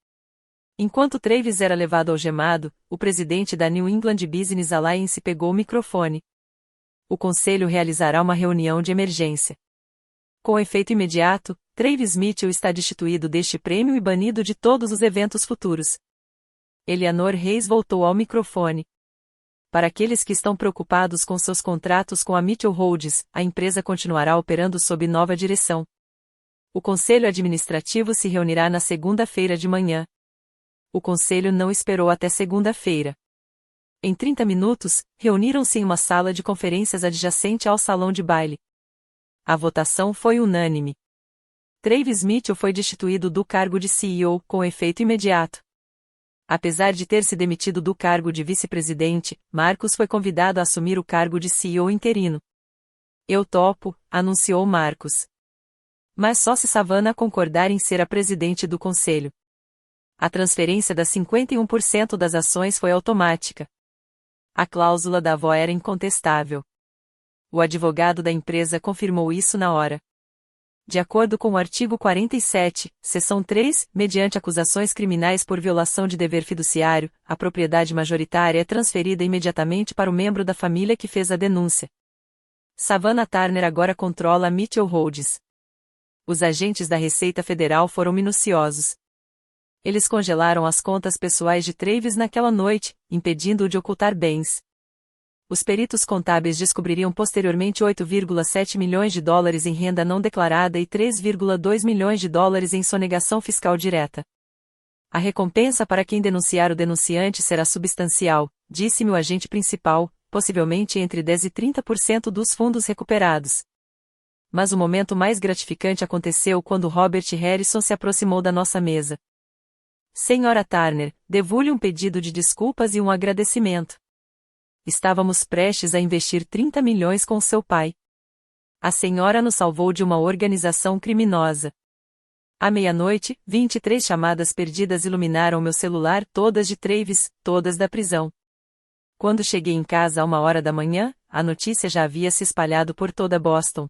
Enquanto Travis era levado algemado, o presidente da New England Business Alliance pegou o microfone. O conselho realizará uma reunião de emergência. Com efeito imediato, Travis Mitchell está destituído deste prêmio e banido de todos os eventos futuros. Eleanor Reis voltou ao microfone. Para aqueles que estão preocupados com seus contratos com a Mitchell Holdings, a empresa continuará operando sob nova direção. O Conselho Administrativo se reunirá na segunda-feira de manhã. O Conselho não esperou até segunda-feira. Em 30 minutos, reuniram-se em uma sala de conferências adjacente ao salão de baile. A votação foi unânime. Travis Mitchell foi destituído do cargo de CEO com efeito imediato. Apesar de ter se demitido do cargo de vice-presidente, Marcus foi convidado a assumir o cargo de CEO interino. Eu topo, anunciou Marcus. Mas só se Savannah concordar em ser a presidente do conselho. A transferência das 51% das ações foi automática. A cláusula da avó era incontestável. O advogado da empresa confirmou isso na hora. De acordo com o artigo 47, seção 3, mediante acusações criminais por violação de dever fiduciário, a propriedade majoritária é transferida imediatamente para o membro da família que fez a denúncia. Savannah Turner agora controla a Mitchell Holdings. Os agentes da Receita Federal foram minuciosos. Eles congelaram as contas pessoais de Travis naquela noite, impedindo-o de ocultar bens. Os peritos contábeis descobririam posteriormente 8,7 milhões de dólares em renda não declarada e 3,2 milhões de dólares em sonegação fiscal direta. A recompensa para quem denunciar o denunciante será substancial, disse-me o agente principal, possivelmente entre 10% e 30% dos fundos recuperados. Mas o momento mais gratificante aconteceu quando Robert Harrison se aproximou da nossa mesa. Senhora Turner, devo-lhe um pedido de desculpas e um agradecimento. Estávamos prestes a investir 30 milhões com seu pai. A senhora nos salvou de uma organização criminosa. À meia-noite, 23 chamadas perdidas iluminaram meu celular, todas de Travis, todas da prisão. Quando cheguei em casa a 1h da manhã, a notícia já havia se espalhado por toda Boston.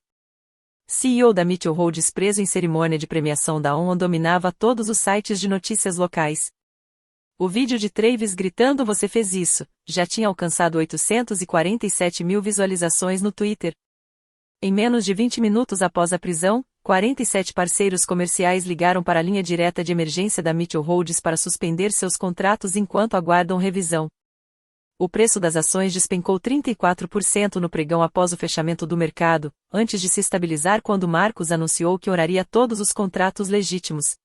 CEO da Mitchell Holdings preso em cerimônia de premiação da ONU dominava todos os sites de notícias locais. O vídeo de Travis gritando "Você fez isso" já tinha alcançado 847 mil visualizações no Twitter. Em menos de 20 minutos após a prisão, 47 parceiros comerciais ligaram para a linha direta de emergência da Mitchell Holdings para suspender seus contratos enquanto aguardam revisão. O preço das ações despencou 34% no pregão após o fechamento do mercado, antes de se estabilizar quando Marcus anunciou que honoraria todos os contratos legítimos.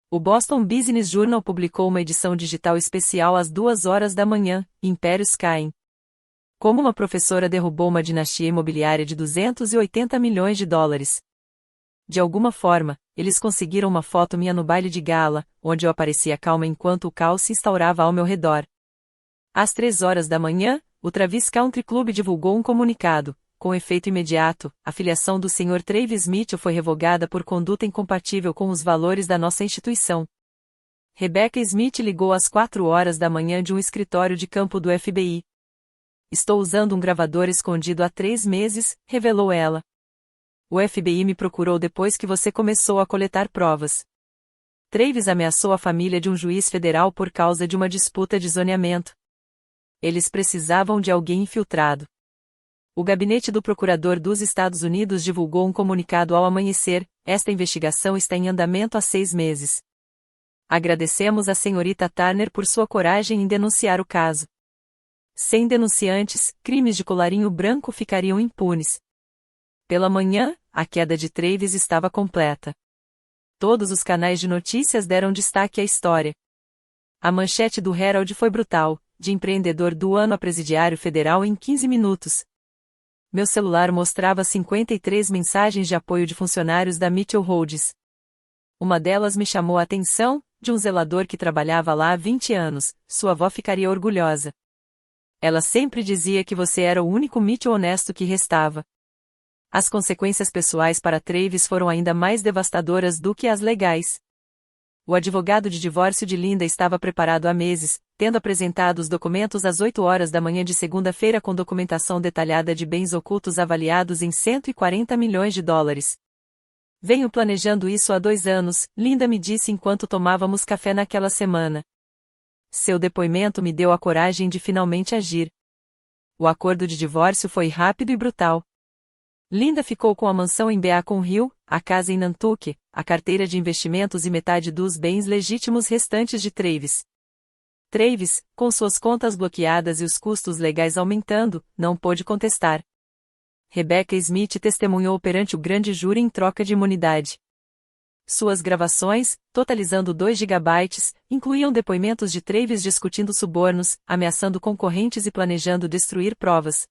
O Boston Business Journal publicou uma edição digital especial às 2h da manhã, Impérios caem. Como uma professora derrubou uma dinastia imobiliária de 280 milhões de dólares. De alguma forma, eles conseguiram uma foto minha no baile de gala, onde eu aparecia calma enquanto o caos se instaurava ao meu redor. Às 3h da manhã, o Travis Country Club divulgou um comunicado. Com efeito imediato, a filiação do Sr. Travis Mitchell foi revogada por conduta incompatível com os valores da nossa instituição. Rebecca Smith ligou às 4h da manhã de um escritório de campo do FBI. Estou usando um gravador escondido há 3 meses, revelou ela. O FBI me procurou depois que você começou a coletar provas. Travis ameaçou a família de um juiz federal por causa de uma disputa de zoneamento. Eles precisavam de alguém infiltrado. O gabinete do procurador dos Estados Unidos divulgou um comunicado ao amanhecer: esta investigação está em andamento há 6 meses. Agradecemos à senhorita Turner por sua coragem em denunciar o caso. Sem denunciantes, crimes de colarinho branco ficariam impunes. Pela manhã, a queda de Travis estava completa. Todos os canais de notícias deram destaque à história. A manchete do Herald foi brutal: de empreendedor do ano a presidiário federal em 15 minutos. Meu celular mostrava 53 mensagens de apoio de funcionários da Mitchell Holdings. Uma delas me chamou a atenção, de um zelador que trabalhava lá há 20 anos, sua avó ficaria orgulhosa. Ela sempre dizia que você era o único Mitchell honesto que restava. As consequências pessoais para Travis foram ainda mais devastadoras do que as legais. O advogado de divórcio de Linda estava preparado há meses, tendo apresentado os documentos às 8 horas da manhã de segunda-feira com documentação detalhada de bens ocultos avaliados em 140 milhões de dólares. Venho planejando isso há 2 anos, Linda me disse enquanto tomávamos café naquela semana. Seu depoimento me deu a coragem de finalmente agir. O acordo de divórcio foi rápido e brutal. Linda ficou com a mansão em Beacon Hill, a casa em Nantucket, a carteira de investimentos e metade dos bens legítimos restantes de Travis. Travis, com suas contas bloqueadas e os custos legais aumentando, não pôde contestar. Rebecca Smith testemunhou perante o grande júri em troca de imunidade. Suas gravações, totalizando 2 gigabytes, incluíam depoimentos de Travis discutindo subornos, ameaçando concorrentes e planejando destruir provas.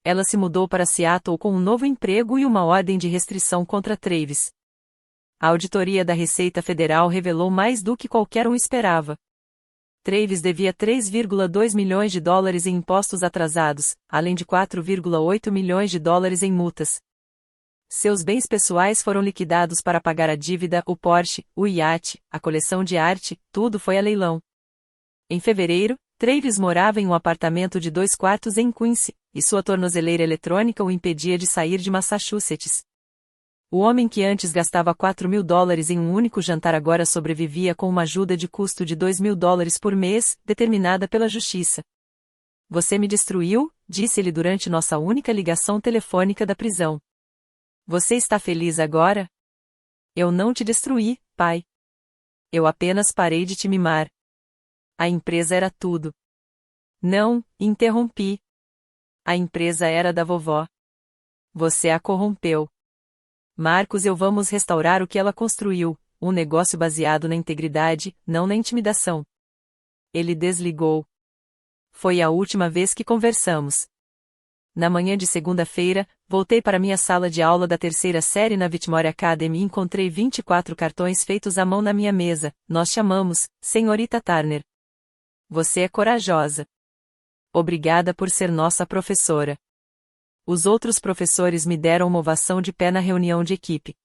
Ela se mudou para Seattle com um novo emprego e uma ordem de restrição contra Travis. A auditoria da Receita Federal revelou mais do que qualquer um esperava. Travis devia 3,2 milhões de dólares em impostos atrasados, além de 4,8 milhões de dólares em multas. Seus bens pessoais foram liquidados para pagar a dívida, o Porsche, o iate, a coleção de arte, tudo foi a leilão. Em fevereiro, Travis morava em um apartamento de 2 quartos em Quincy, e sua tornozeleira eletrônica o impedia de sair de Massachusetts. O homem que antes gastava $4.000 em um único jantar agora sobrevivia com uma ajuda de custo de $2.000 por mês, determinada pela justiça. Você me destruiu, disse ele durante nossa única ligação telefônica da prisão. Você está feliz agora? Eu não te destruí, pai. Eu apenas parei de te mimar. A empresa era tudo. Não, interrompi. A empresa era da vovó. Você a corrompeu. Marcos, eu vamos restaurar o que ela construiu, um negócio baseado na integridade, não na intimidação. Ele desligou. Foi a última vez que conversamos. Na manhã de segunda-feira, voltei para minha sala de aula da 3ª série na Whitmore Academy e encontrei 24 cartões feitos à mão na minha mesa. Nós chamamos, Senhorita Turner. Você é corajosa. Obrigada por ser nossa professora. Os outros professores me deram uma ovação de pé na reunião de equipe.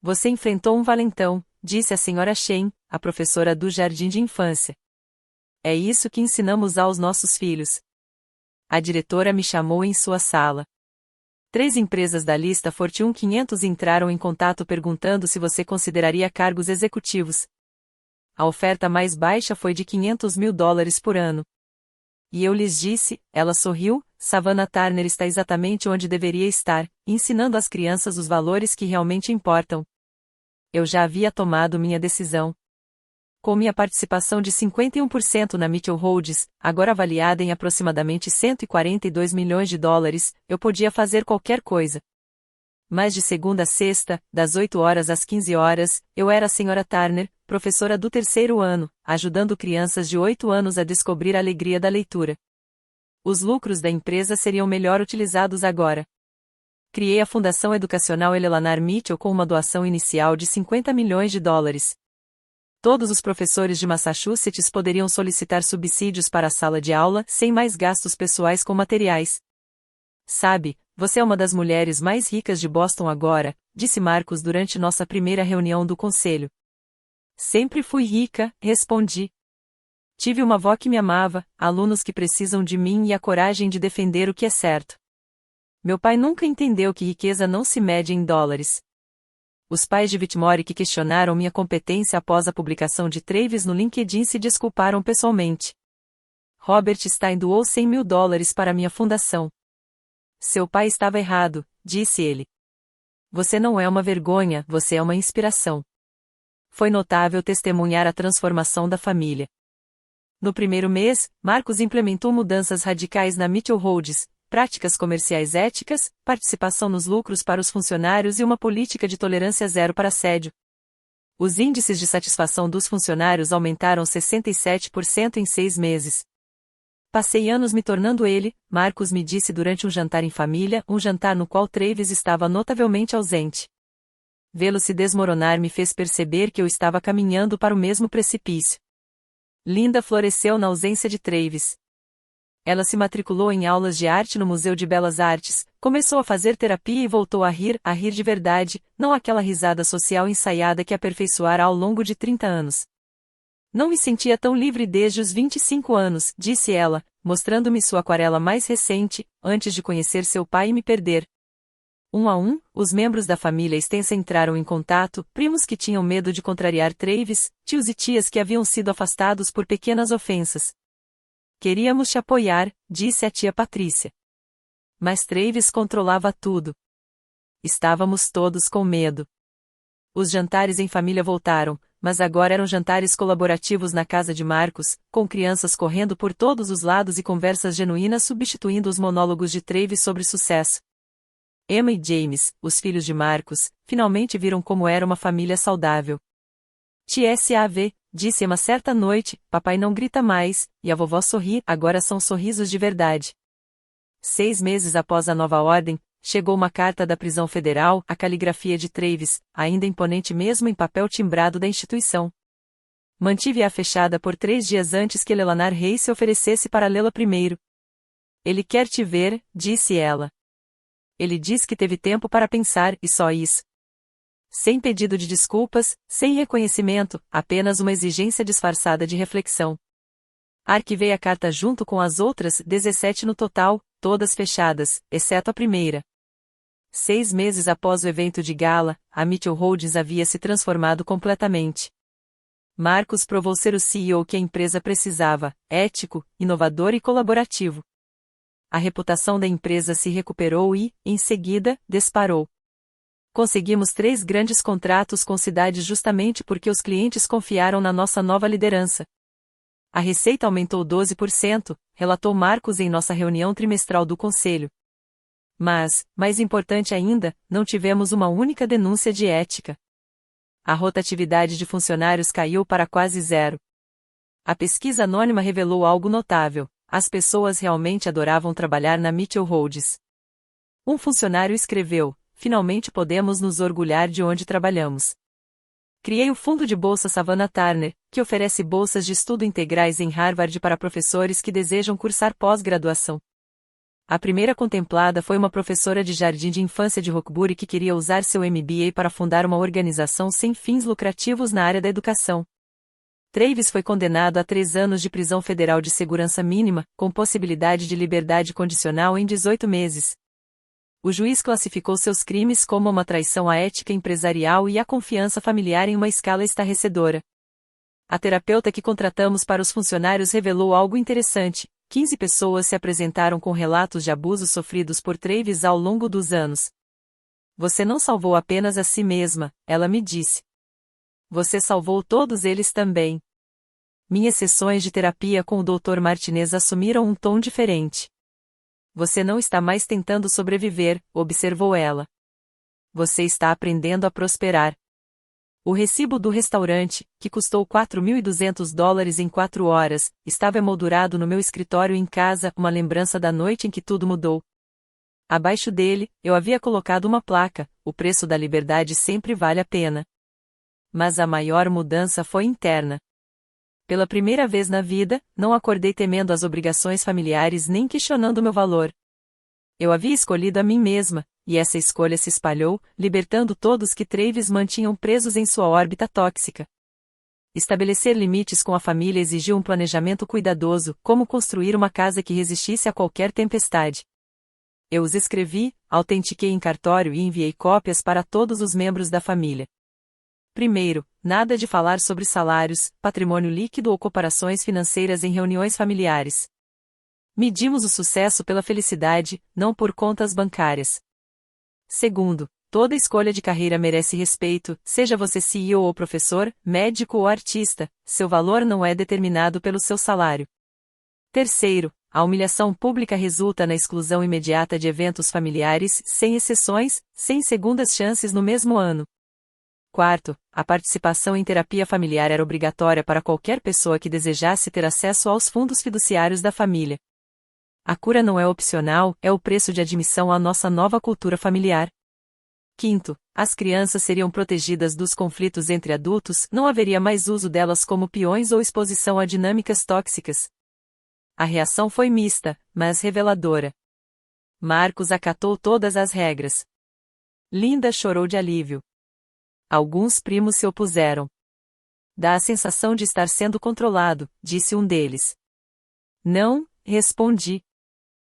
Você enfrentou um valentão, disse a senhora Shane, a professora do jardim de infância. É isso que ensinamos aos nossos filhos. A diretora me chamou em sua sala. 3 empresas da lista Fortune 500 entraram em contato perguntando se você consideraria cargos executivos. A oferta mais baixa foi de $500.000 por ano. E eu lhes disse, ela sorriu, Savannah Turner está exatamente onde deveria estar, ensinando às crianças os valores que realmente importam. Eu já havia tomado minha decisão. Com minha participação de 51% na Mitchell Holdings, agora avaliada em aproximadamente $142 milhões, eu podia fazer qualquer coisa. Mas de segunda a sexta, das 8 horas às 15 horas, eu era a Sra. Turner, professora do 3º ano, ajudando crianças de 8 anos a descobrir a alegria da leitura. Os lucros da empresa seriam melhor utilizados agora. Criei a Fundação Educacional Eleanor Mitchell com uma doação inicial de $50 milhões. Todos os professores de Massachusetts poderiam solicitar subsídios para a sala de aula sem mais gastos pessoais com materiais. Sabe, você é uma das mulheres mais ricas de Boston agora, disse Marcos durante nossa primeira reunião do conselho. Sempre fui rica, respondi. Tive uma avó que me amava, alunos que precisam de mim e a coragem de defender o que é certo. Meu pai nunca entendeu que riqueza não se mede em dólares. Os pais de Whitmore que questionaram minha competência após a publicação de Travis no LinkedIn se desculparam pessoalmente. Robert Stein doou $100.000 para minha fundação. Seu pai estava errado, disse ele. Você não é uma vergonha, você é uma inspiração. Foi notável testemunhar a transformação da família. No primeiro mês, Marcos implementou mudanças radicais na Mitchell Holdings, práticas comerciais éticas, participação nos lucros para os funcionários e uma política de tolerância zero para assédio. Os índices de satisfação dos funcionários aumentaram 67% em 6 meses. Passei anos me tornando ele, Marcos me disse durante um jantar em família, um jantar no qual Travis estava notavelmente ausente. Vê-lo se desmoronar me fez perceber que eu estava caminhando para o mesmo precipício. Linda floresceu na ausência de Travis. Ela se matriculou em aulas de arte no Museu de Belas Artes, começou a fazer terapia e voltou a rir de verdade, não aquela risada social ensaiada que aperfeiçoara ao longo de 30 anos. Não me sentia tão livre desde os 25 anos, disse ela, mostrando-me sua aquarela mais recente, antes de conhecer seu pai e me perder. Um a um, os membros da família extensa entraram em contato, primos que tinham medo de contrariar Travis, tios e tias que haviam sido afastados por pequenas ofensas. Queríamos te apoiar, disse a tia Patrícia. Mas Travis controlava tudo. Estávamos todos com medo. Os jantares em família voltaram, mas agora eram jantares colaborativos na casa de Marcos, com crianças correndo por todos os lados e conversas genuínas substituindo os monólogos de Travis sobre sucesso. Emma e James, os filhos de Marcos, finalmente viram como era uma família saudável. TSAV, disse Emma certa noite, papai não grita mais, e a vovó sorri, agora são sorrisos de verdade. 6 meses após a nova ordem, chegou uma carta da prisão federal, a caligrafia de Travis, ainda imponente mesmo em papel timbrado da instituição. Mantive-a fechada por 3 dias antes que Lelanar Reis se oferecesse para lê-la primeiro. Ele quer te ver, disse ela. Ele diz que teve tempo para pensar, e só isso. Sem pedido de desculpas, sem reconhecimento, apenas uma exigência disfarçada de reflexão. Arquivei a carta junto com as outras 17 no total, todas fechadas, exceto a primeira. 6 meses após o evento de gala, a Mitchell Holdings havia se transformado completamente. Marcos provou ser o CEO que a empresa precisava, ético, inovador e colaborativo. A reputação da empresa se recuperou e, em seguida, disparou. Conseguimos 3 grandes contratos com cidades justamente porque os clientes confiaram na nossa nova liderança. A receita aumentou 12%, relatou Marcos em nossa reunião trimestral do conselho. Mas, mais importante ainda, não tivemos uma única denúncia de ética. A rotatividade de funcionários caiu para quase zero. A pesquisa anônima revelou algo notável. As pessoas realmente adoravam trabalhar na Mitchell Holdings. Um funcionário escreveu: finalmente podemos nos orgulhar de onde trabalhamos. Criei o fundo de bolsa Savannah Turner, que oferece bolsas de estudo integrais em Harvard para professores que desejam cursar pós-graduação. A primeira contemplada foi uma professora de jardim de infância de Rockbury que queria usar seu MBA para fundar uma organização sem fins lucrativos na área da educação. Travis foi condenado a 3 anos de prisão federal de segurança mínima, com possibilidade de liberdade condicional em 18 meses. O juiz classificou seus crimes como uma traição à ética empresarial e à confiança familiar em uma escala estarrecedora. A terapeuta que contratamos para os funcionários revelou algo interessante: 15 pessoas se apresentaram com relatos de abusos sofridos por Travis ao longo dos anos. Você não salvou apenas a si mesma, ela me disse. Você salvou todos eles também. Minhas sessões de terapia com o Dr. Martinez assumiram um tom diferente. Você não está mais tentando sobreviver, observou ela. Você está aprendendo a prosperar. O recibo do restaurante, que custou $4.200 em 4 horas, estava emoldurado no meu escritório em casa, uma lembrança da noite em que tudo mudou. Abaixo dele, eu havia colocado uma placa: o preço da liberdade sempre vale a pena. Mas a maior mudança foi interna. Pela primeira vez na vida, não acordei temendo as obrigações familiares nem questionando meu valor. Eu havia escolhido a mim mesma, e essa escolha se espalhou, libertando todos que Travis mantinham presos em sua órbita tóxica. Estabelecer limites com a família exigiu um planejamento cuidadoso, como construir uma casa que resistisse a qualquer tempestade. Eu os escrevi, autentiquei em cartório e enviei cópias para todos os membros da família. Primeiro, nada de falar sobre salários, patrimônio líquido ou comparações financeiras em reuniões familiares. Medimos o sucesso pela felicidade, não por contas bancárias. Segundo, toda escolha de carreira merece respeito, seja você CEO ou professor, médico ou artista, seu valor não é determinado pelo seu salário. Terceiro, a humilhação pública resulta na exclusão imediata de eventos familiares, sem exceções, sem segundas chances no mesmo ano. Quarto, a participação em terapia familiar era obrigatória para qualquer pessoa que desejasse ter acesso aos fundos fiduciários da família. A cura não é opcional, é o preço de admissão à nossa nova cultura familiar. Quinto, as crianças seriam protegidas dos conflitos entre adultos, não haveria mais uso delas como peões ou exposição a dinâmicas tóxicas. A reação foi mista, mas reveladora. Marcos acatou todas as regras. Linda chorou de alívio. Alguns primos se opuseram. Dá a sensação de estar sendo controlado, disse um deles. Não, respondi.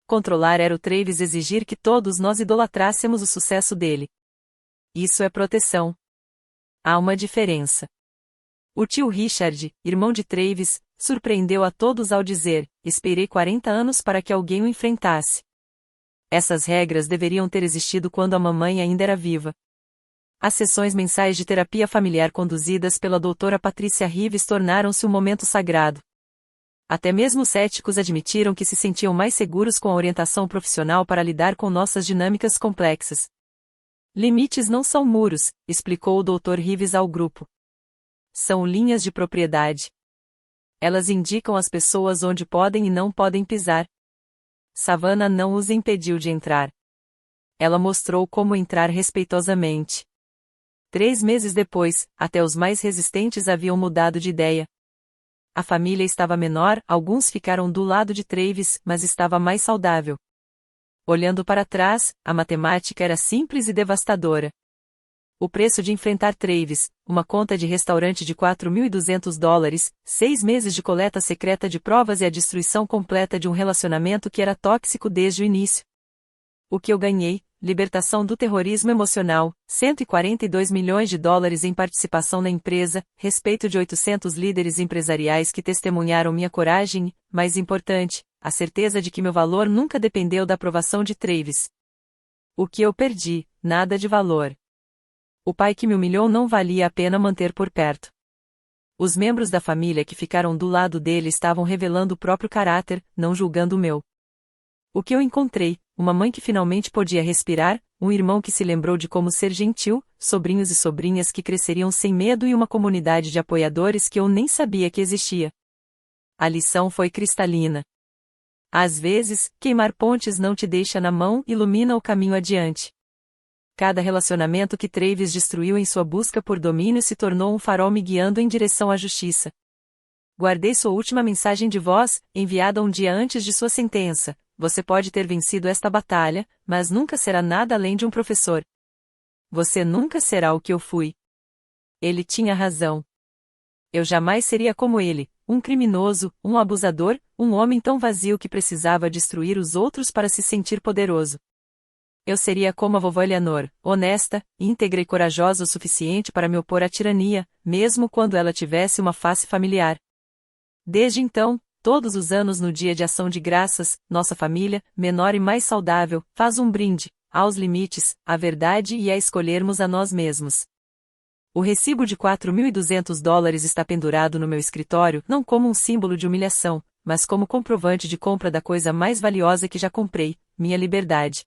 Controlar era o Travis exigir que todos nós idolatrássemos o sucesso dele. Isso é proteção. Há uma diferença. O tio Richard, irmão de Travis, surpreendeu a todos ao dizer: esperei 40 anos para que alguém o enfrentasse. Essas regras deveriam ter existido quando a mamãe ainda era viva. As sessões mensais de terapia familiar conduzidas pela doutora Patrícia Rives tornaram-se um momento sagrado. Até mesmo céticos admitiram que se sentiam mais seguros com a orientação profissional para lidar com nossas dinâmicas complexas. Limites não são muros, explicou o Dr. Rives ao grupo. São linhas de propriedade. Elas indicam às pessoas onde podem e não podem pisar. Savannah não os impediu de entrar. Ela mostrou como entrar respeitosamente. 3 meses depois, até os mais resistentes haviam mudado de ideia. A família estava menor, alguns ficaram do lado de Travis, mas estava mais saudável. Olhando para trás, a matemática era simples e devastadora. O preço de enfrentar Travis, uma conta de restaurante de $4.200, 6 meses de coleta secreta de provas e a destruição completa de um relacionamento que era tóxico desde o início. O que eu ganhei? Libertação do terrorismo emocional, $142 milhões em participação na empresa, respeito de 800 líderes empresariais que testemunharam minha coragem e, mais importante, a certeza de que meu valor nunca dependeu da aprovação de Travis. O que eu perdi? Nada de valor. O pai que me humilhou não valia a pena manter por perto. Os membros da família que ficaram do lado dele estavam revelando o próprio caráter, não julgando o meu. O que eu encontrei? Uma mãe que finalmente podia respirar, um irmão que se lembrou de como ser gentil, sobrinhos e sobrinhas que cresceriam sem medo e uma comunidade de apoiadores que eu nem sabia que existia. A lição foi cristalina. Às vezes, queimar pontes não te deixa na mão, ilumina o caminho adiante. Cada relacionamento que Travis destruiu em sua busca por domínio se tornou um farol me guiando em direção à justiça. Guardei sua última mensagem de voz, enviada um dia antes de sua sentença. Você pode ter vencido esta batalha, mas nunca será nada além de um professor. Você nunca será o que eu fui. Ele tinha razão. Eu jamais seria como ele, um criminoso, um abusador, um homem tão vazio que precisava destruir os outros para se sentir poderoso. Eu seria como a vovó Eleanor, honesta, íntegra e corajosa o suficiente para me opor à tirania, mesmo quando ela tivesse uma face familiar. Desde então, todos os anos no Dia de Ação de Graças, nossa família, menor e mais saudável, faz um brinde, aos limites, à verdade e a escolhermos a nós mesmos. O recibo de $4.200 está pendurado no meu escritório não como um símbolo de humilhação, mas como comprovante de compra da coisa mais valiosa que já comprei, minha liberdade.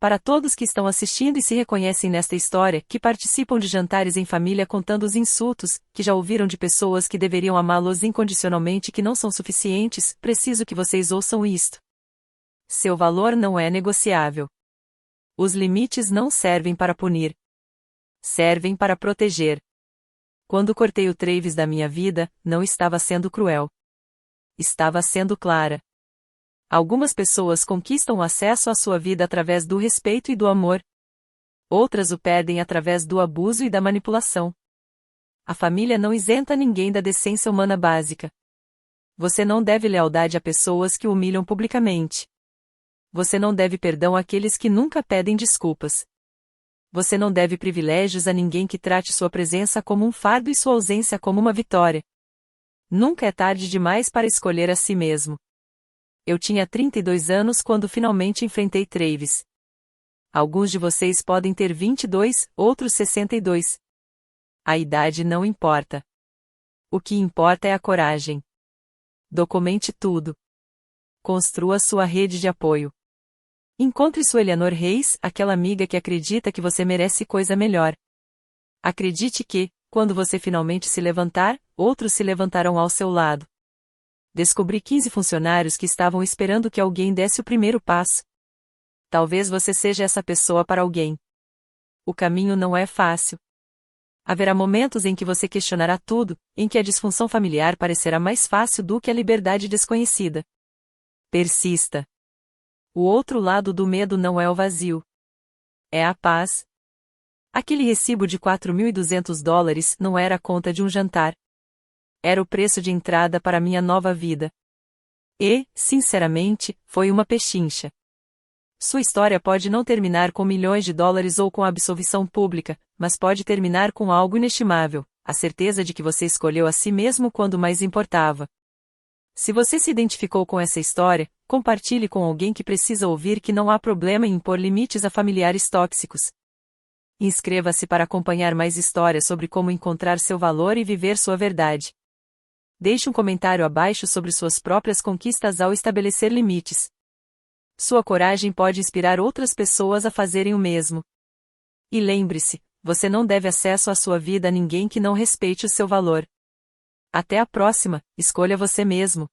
Para todos que estão assistindo e se reconhecem nesta história, que participam de jantares em família contando os insultos, que já ouviram de pessoas que deveriam amá-los incondicionalmente e que não são suficientes, preciso que vocês ouçam isto. Seu valor não é negociável. Os limites não servem para punir. Servem para proteger. Quando cortei o Travis da minha vida, não estava sendo cruel. Estava sendo clara. Algumas pessoas conquistam o acesso à sua vida através do respeito e do amor. Outras o perdem através do abuso e da manipulação. A família não isenta ninguém da decência humana básica. Você não deve lealdade a pessoas que o humilham publicamente. Você não deve perdão àqueles que nunca pedem desculpas. Você não deve privilégios a ninguém que trate sua presença como um fardo e sua ausência como uma vitória. Nunca é tarde demais para escolher a si mesmo. Eu tinha 32 anos quando finalmente enfrentei Travis. Alguns de vocês podem ter 22, outros 62. A idade não importa. O que importa é a coragem. Documente tudo. Construa sua rede de apoio. Encontre sua Eleanor Reis, aquela amiga que acredita que você merece coisa melhor. Acredite que, quando você finalmente se levantar, outros se levantarão ao seu lado. Descobri 15 funcionários que estavam esperando que alguém desse o primeiro passo. Talvez você seja essa pessoa para alguém. O caminho não é fácil. Haverá momentos em que você questionará tudo, em que a disfunção familiar parecerá mais fácil do que a liberdade desconhecida. Persista. O outro lado do medo não é o vazio. É a paz. Aquele recibo de $4.200 não era a conta de um jantar. Era o preço de entrada para minha nova vida. E, sinceramente, foi uma pechincha. Sua história pode não terminar com milhões de dólares ou com absolvição pública, mas pode terminar com algo inestimável, a certeza de que você escolheu a si mesmo quando mais importava. Se você se identificou com essa história, compartilhe com alguém que precisa ouvir que não há problema em impor limites a familiares tóxicos. Inscreva-se para acompanhar mais histórias sobre como encontrar seu valor e viver sua verdade. Deixe um comentário abaixo sobre suas próprias conquistas ao estabelecer limites. Sua coragem pode inspirar outras pessoas a fazerem o mesmo. E lembre-se, você não deve acesso à sua vida a ninguém que não respeite o seu valor. Até a próxima, escolha você mesmo.